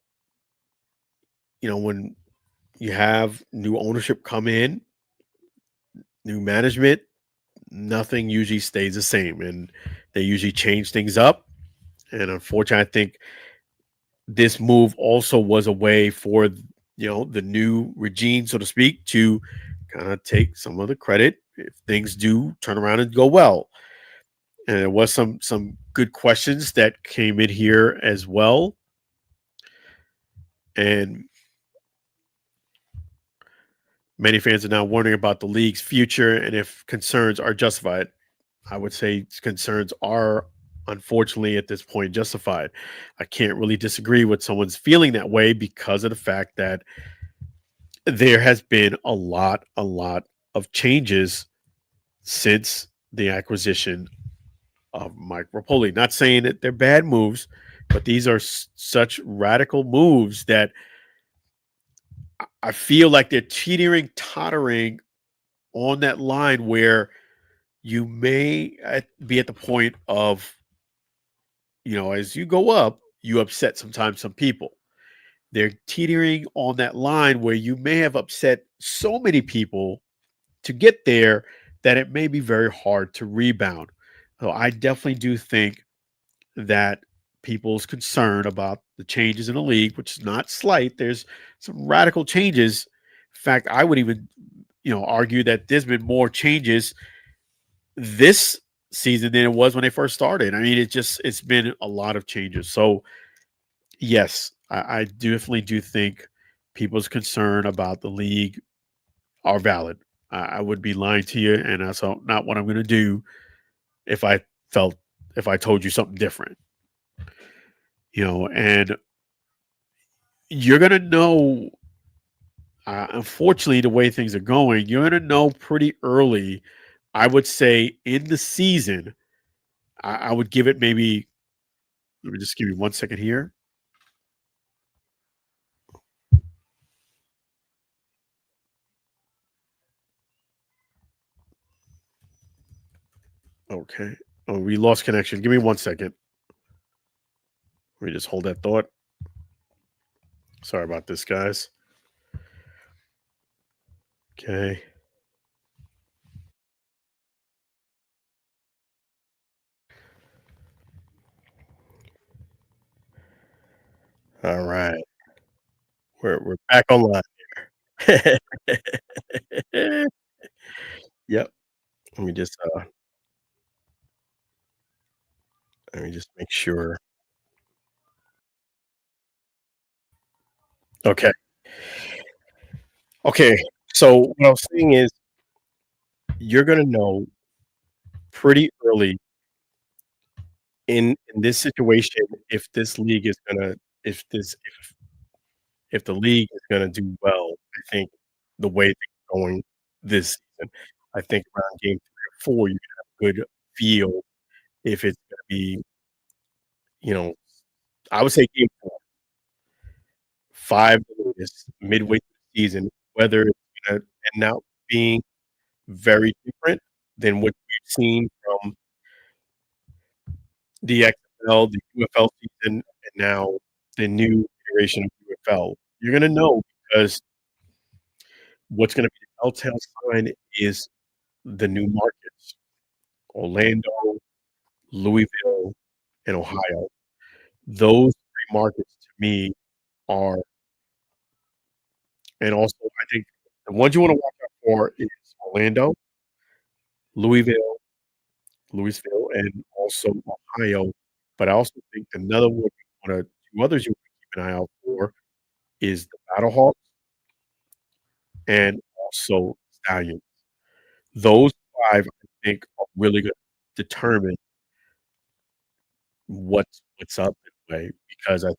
when you have new ownership come in, new management, nothing usually stays the same, and they usually change things up. And unfortunately, I think this move also was a way for, the new regime, so to speak, to kind of take some of the credit if things do turn around and go well. And there was some good questions that came in here as well. And many fans are now wondering about the league's future and if concerns are justified. I would say concerns are unfortunately at this point justified. I can't really disagree with someone's feeling that way because of the fact that there has been a lot of changes since the acquisition of Mike Rapoli. Not saying that they're bad moves, but these are such radical moves that I feel like they're teetering, tottering on that line where you may be at the point of, as you go up, you upset sometimes some people. They're teetering on that line where you may have upset so many people to get there that it may be very hard to rebound. So I definitely do think that people's concern about the changes in the league, which is not slight, there's some radical changes. In fact, I would even, argue that there's been more changes this season than it was when they first started. I mean, it's been a lot of changes. So yes, I definitely do think people's concern about the league are valid. I would be lying to you, and that's not what I'm going to do if I felt if I told you something different. And you're going to know. Unfortunately, the way things are going, you're going to know pretty early. I would say in the season, I would give it maybe. Let me just give you 1 second here. Okay. Oh, we lost connection. Give me 1 second. Let me just hold that thought. Sorry about this, guys. Okay. All right. We're back online here. Yep. Let me just make sure. Okay. Okay. So what I was saying is you're gonna know pretty early in this situation if this league is gonna if this if the league is gonna do well. I think the way things are going this season, I think around game 3 or 4, you can have a good feel if it's gonna be, you know, I would say game 4, 5 the latest, midway through the season, whether it's gonna end up being very different than what we've seen from the XFL, the UFL season, and now the new iteration of UFL. You're gonna know because what's gonna be the telltale sign is the new markets: Orlando, Louisville, and Ohio. Those 3 markets to me are, and also I think the ones you wanna watch out for is Orlando, Louisville, Louisville, and also Ohio. But I also think another one you wanna 2 others you wanna keep an eye out for is the Battlehawks and also Stallions. Those 5, I think, are really gonna determine what's up in a way, because I think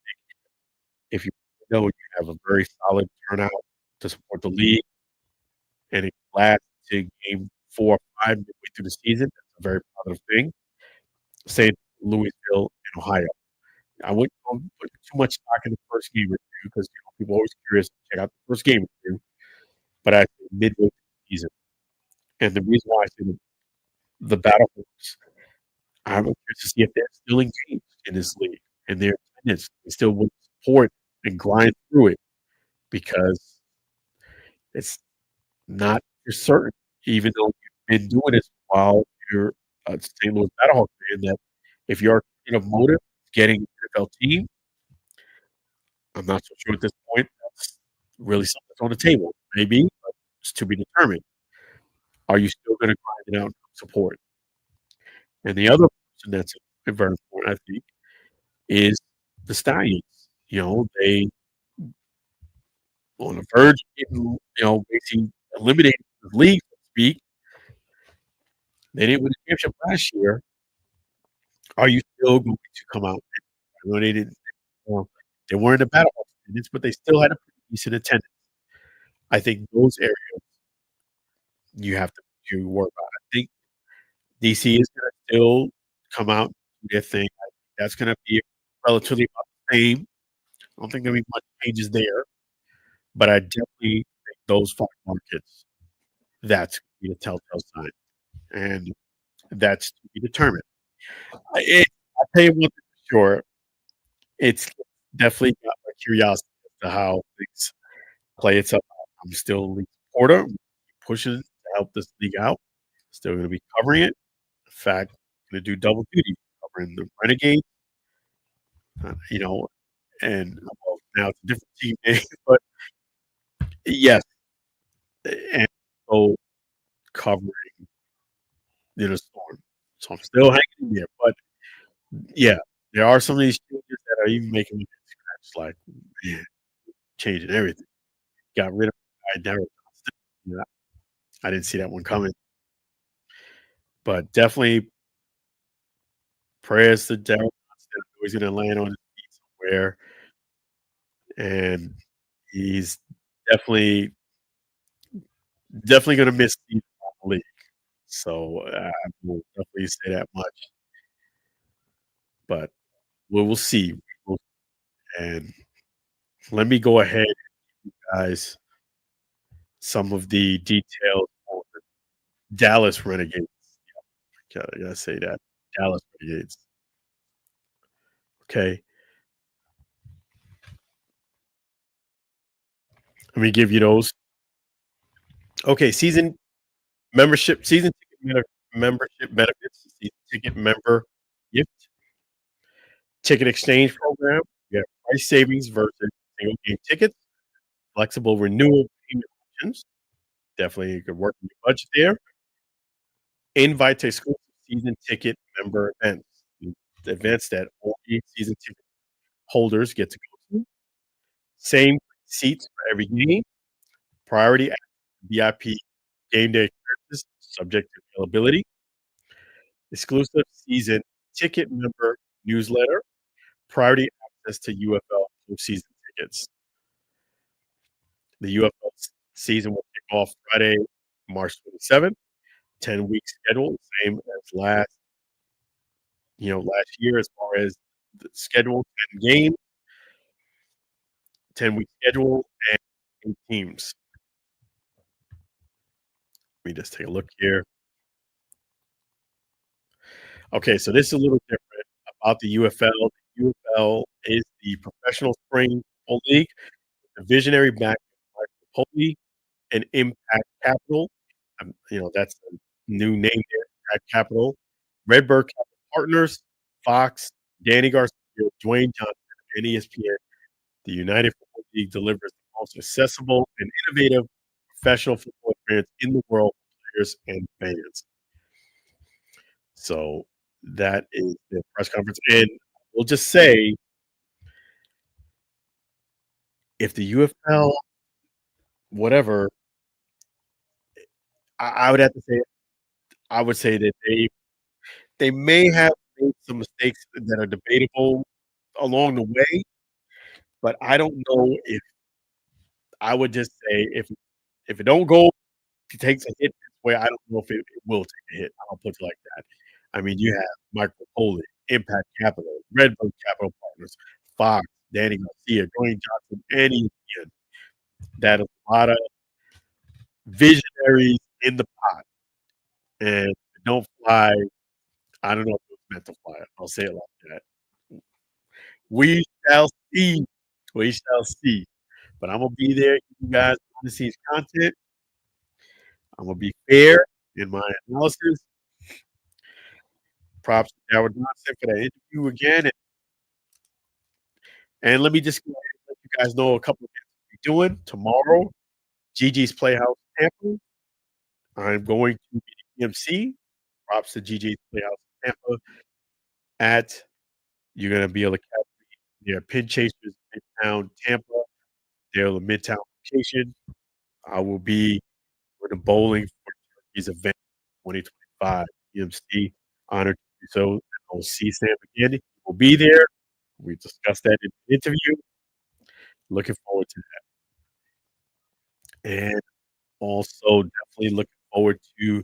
if you you have a very solid turnout to support the league and it lasts to game 4 or 5 midway through the season, that's a very positive thing. Same Louisville and Ohio. I wouldn't put too much stock in the first game review because people are always curious to check out the first game review, but I think midway through the season. And the reason why I say the Battlehawks, I'm curious to see if they're still engaged in this league and their attendance. They still will support and grind through it because it's not for certain, even though you've been doing this while you're a St. Louis Battlehawks fan, that if your motive is getting an NFL team, I'm not so sure at this point that's really something that's on the table. Maybe, but it's to be determined. Are you still going to grind it out and support? And the other person that's very important, I think, is the Stallions. They on the verge of getting, basically eliminated from the league, so to speak. They didn't win the championship last year, Are you still going to come out? I know they didn't. Well, they weren't a battle attendance, but they still had a pretty decent attendance. I think those areas you have to work on. I think DC is going to still come out and do their thing. I think that's going to be relatively about the same. I don't think there'll be much changes there, but I definitely think those 5 markets, that's gonna be the telltale sign, and that's to be determined. I'll tell you one thing for sure, it's definitely got my curiosity as to how things play itself out. I'm still a league supporter. I'm pushing to help this league out. Still going to be covering it. In fact, going to do double duty, covering the Renegade, and well, now it's a different team name, but yes, and so covering Storm. So I'm still hanging in there, but yeah, there are some of these changes that are even making me scratch. Like, man, changing everything. Got rid of Daryl Johnston. Yeah, I didn't see that one coming, but definitely prayers to Daryl Johnston. I know he's going to land on his feet somewhere, and he's definitely going to miss the league. So I will definitely say that much. But we'll see. And let me go ahead and give you guys some of the details on the Dallas Renegades. I gotta say that. Dallas Renegades. Okay. Let me give you those. Okay, season ticket membership benefits, season ticket member gift, ticket exchange program. You have price savings versus single game tickets, flexible renewal payment options. Definitely you could work in your budget there. Invite to exclusive season ticket member events. The events that only season ticket holders get to go to. Same seats for every game. Priority VIP game day experiences subject to availability. Exclusive season ticket member newsletter. Priority access to UFL postseason tickets. The UFL season will kick off Friday, March 27th. 10-week schedule, same as last year as far as the schedule, 10 games, 10-week schedule, and 8 teams. Let me just take a look here. Okay, so this is a little different about the UFL. The UFL is the Professional Spring Football League, the visionary back Michael Poley and Impact Capital. That's a new name there, Impact Capital. Redbird Capital Partners, Fox, Danny Garcia, Dwayne Johnson, and ESPN. The United Football League delivers the most accessible and innovative professional football experience in the world for players and fans. So that is the press conference. And we'll just say if the UFL, whatever, I would have to say, I would say that they may have made some mistakes that are debatable along the way, but I don't know if I would just say if it don't go, it takes a hit this way. I don't know if it will take a hit. I'll put it like that. I mean, you have Michael Poley, Impact Capital, Redbird Capital Partners, Fox, Danny Garcia, Dwayne Johnson, and ESPN. That is a lot of visionaries in the pot. And if it don't fly, I don't know if it was meant to fly. I'll say it like that. We shall see. We shall see. But I'm gonna be there. You guys want to see his content. I'm gonna be fair in my analysis. Props to Daryl Johnson for that interview again. And let me just go ahead and let you guys know a couple of things we'll be doing tomorrow. Gigi's Playhouse Tampa. I'm going to be the MC. Props to Gigi's Playhouse Tampa. You're gonna be able to catch me near Pin Chasers, Midtown Tampa. They're the Midtown location. I will be with the Bowling for Turkey's event 2025 EMC. Honored to do so. I'll see Sam again. He will be there. We discussed that in the interview. Looking forward to that. And also definitely looking forward to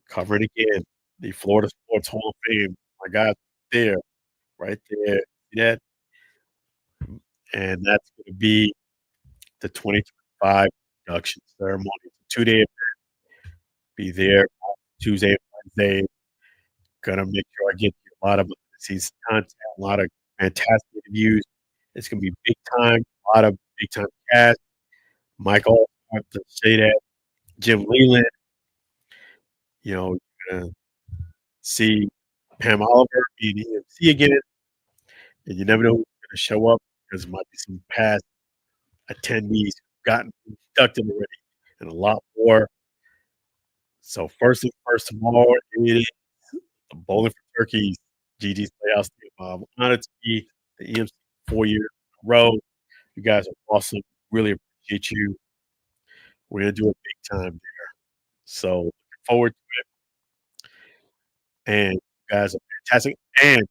covering again the Florida Sports Hall of Fame. My God, there, right there. See that? And that's going to be the 2025 induction ceremony. It's a 2-day event. Be there Tuesday and Wednesday. Gonna make sure I get you a lot of season content, a lot of fantastic interviews. It's gonna be big time, a lot of big time cast. Michael, I have to say that. Jim Leland, you're gonna see Pam Oliver being EMC again, and you never know who's gonna show up because there might be some past attendees who've gotten inducted already, and a lot more. So first things first, tomorrow it is the Bowling for Turkeys GG's Playhouse team. I'm honored to be the EMC 4 years in a row. You guys are awesome. Really appreciate you. We're gonna do it big time there. So looking forward to it. And you guys are fantastic. And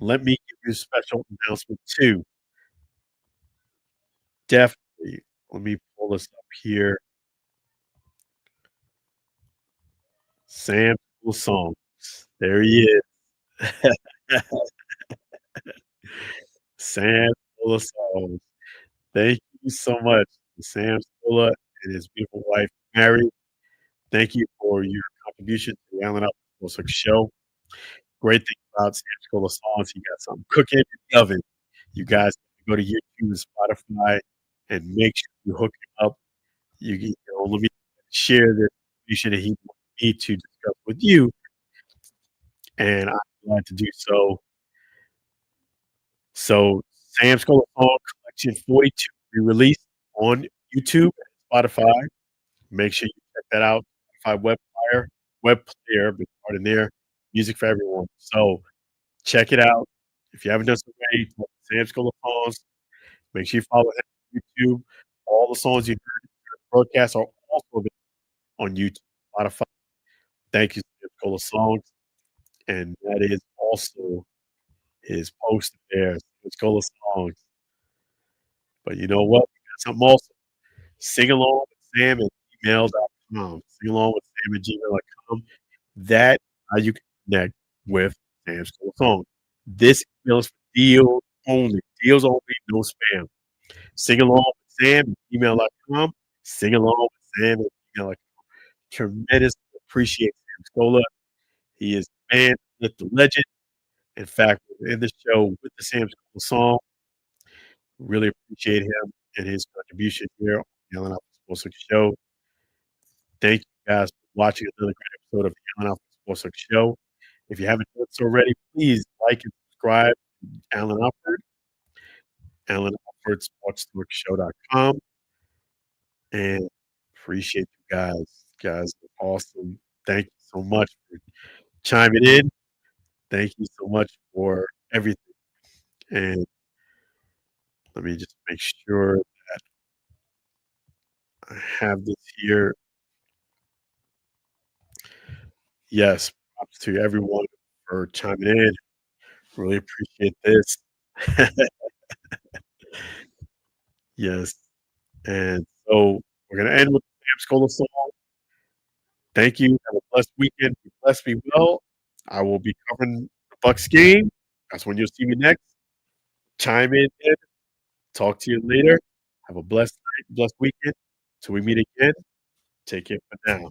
let me give you a special announcement too. Definitely. Let me pull this up here. Sam School Songs. There he is. Sam School Songs. Thank you so much to Sam Spola and his beautiful wife, Mary. Thank you for your contribution to the Allen Alford Show. Great thing about Sam Spola Songs, he got something cooking in the oven. You guys go to YouTube and Spotify and make sure you hook him up. Let me share the information that he wants me to discuss with you, and I'm glad to do so. So, Sam Schola Song Collection 42 will be released on YouTube and Spotify. Make sure you check that out. Spotify web player, big part in there. Music for everyone. So check it out. If you haven't done so already, Sam Schola Songs. Make sure you follow him on YouTube. All the songs you heard in the broadcast are also available on YouTube, Spotify. Thank you, Sam Schola Songs. And that is also his post there, Sam Schola Songs. But you know what? We got something else. Sing along with Sam at gmail.com. Sing along with Sam at gmail.com. That how you can connect with Sam Schola Songs. This email is for deals only. Deals only, no spam. Sing along with Sam at gmail.com. Sing along with Sam at gmail.com. Tremendous appreciate Sam Schola. He is the man, the legend. In fact, we're in the show with the Sam Schola song. Really appreciate him and his contribution here on the Allen Alford Sports Show. Thank you guys for watching another great episode of the Allen Alford Sports Show. If you haven't done so already, please like and subscribe to Allen Alford, AllenAlfordSportsTalkShow.com. And appreciate you guys. You guys are awesome. Thank you so much for chiming in. Thank you so much for everything. And let me just make sure that I have this here. Yes, props to everyone for chiming in. Really appreciate this. Yes. And so we're going to end with the Sam Schola song. Thank you. Have a blessed weekend. Be blessed, be well. I will be covering the Bucs game. That's when you'll see me next. Chime in. Talk to you later. Have a blessed night, blessed weekend. Till we meet again. Take care for now.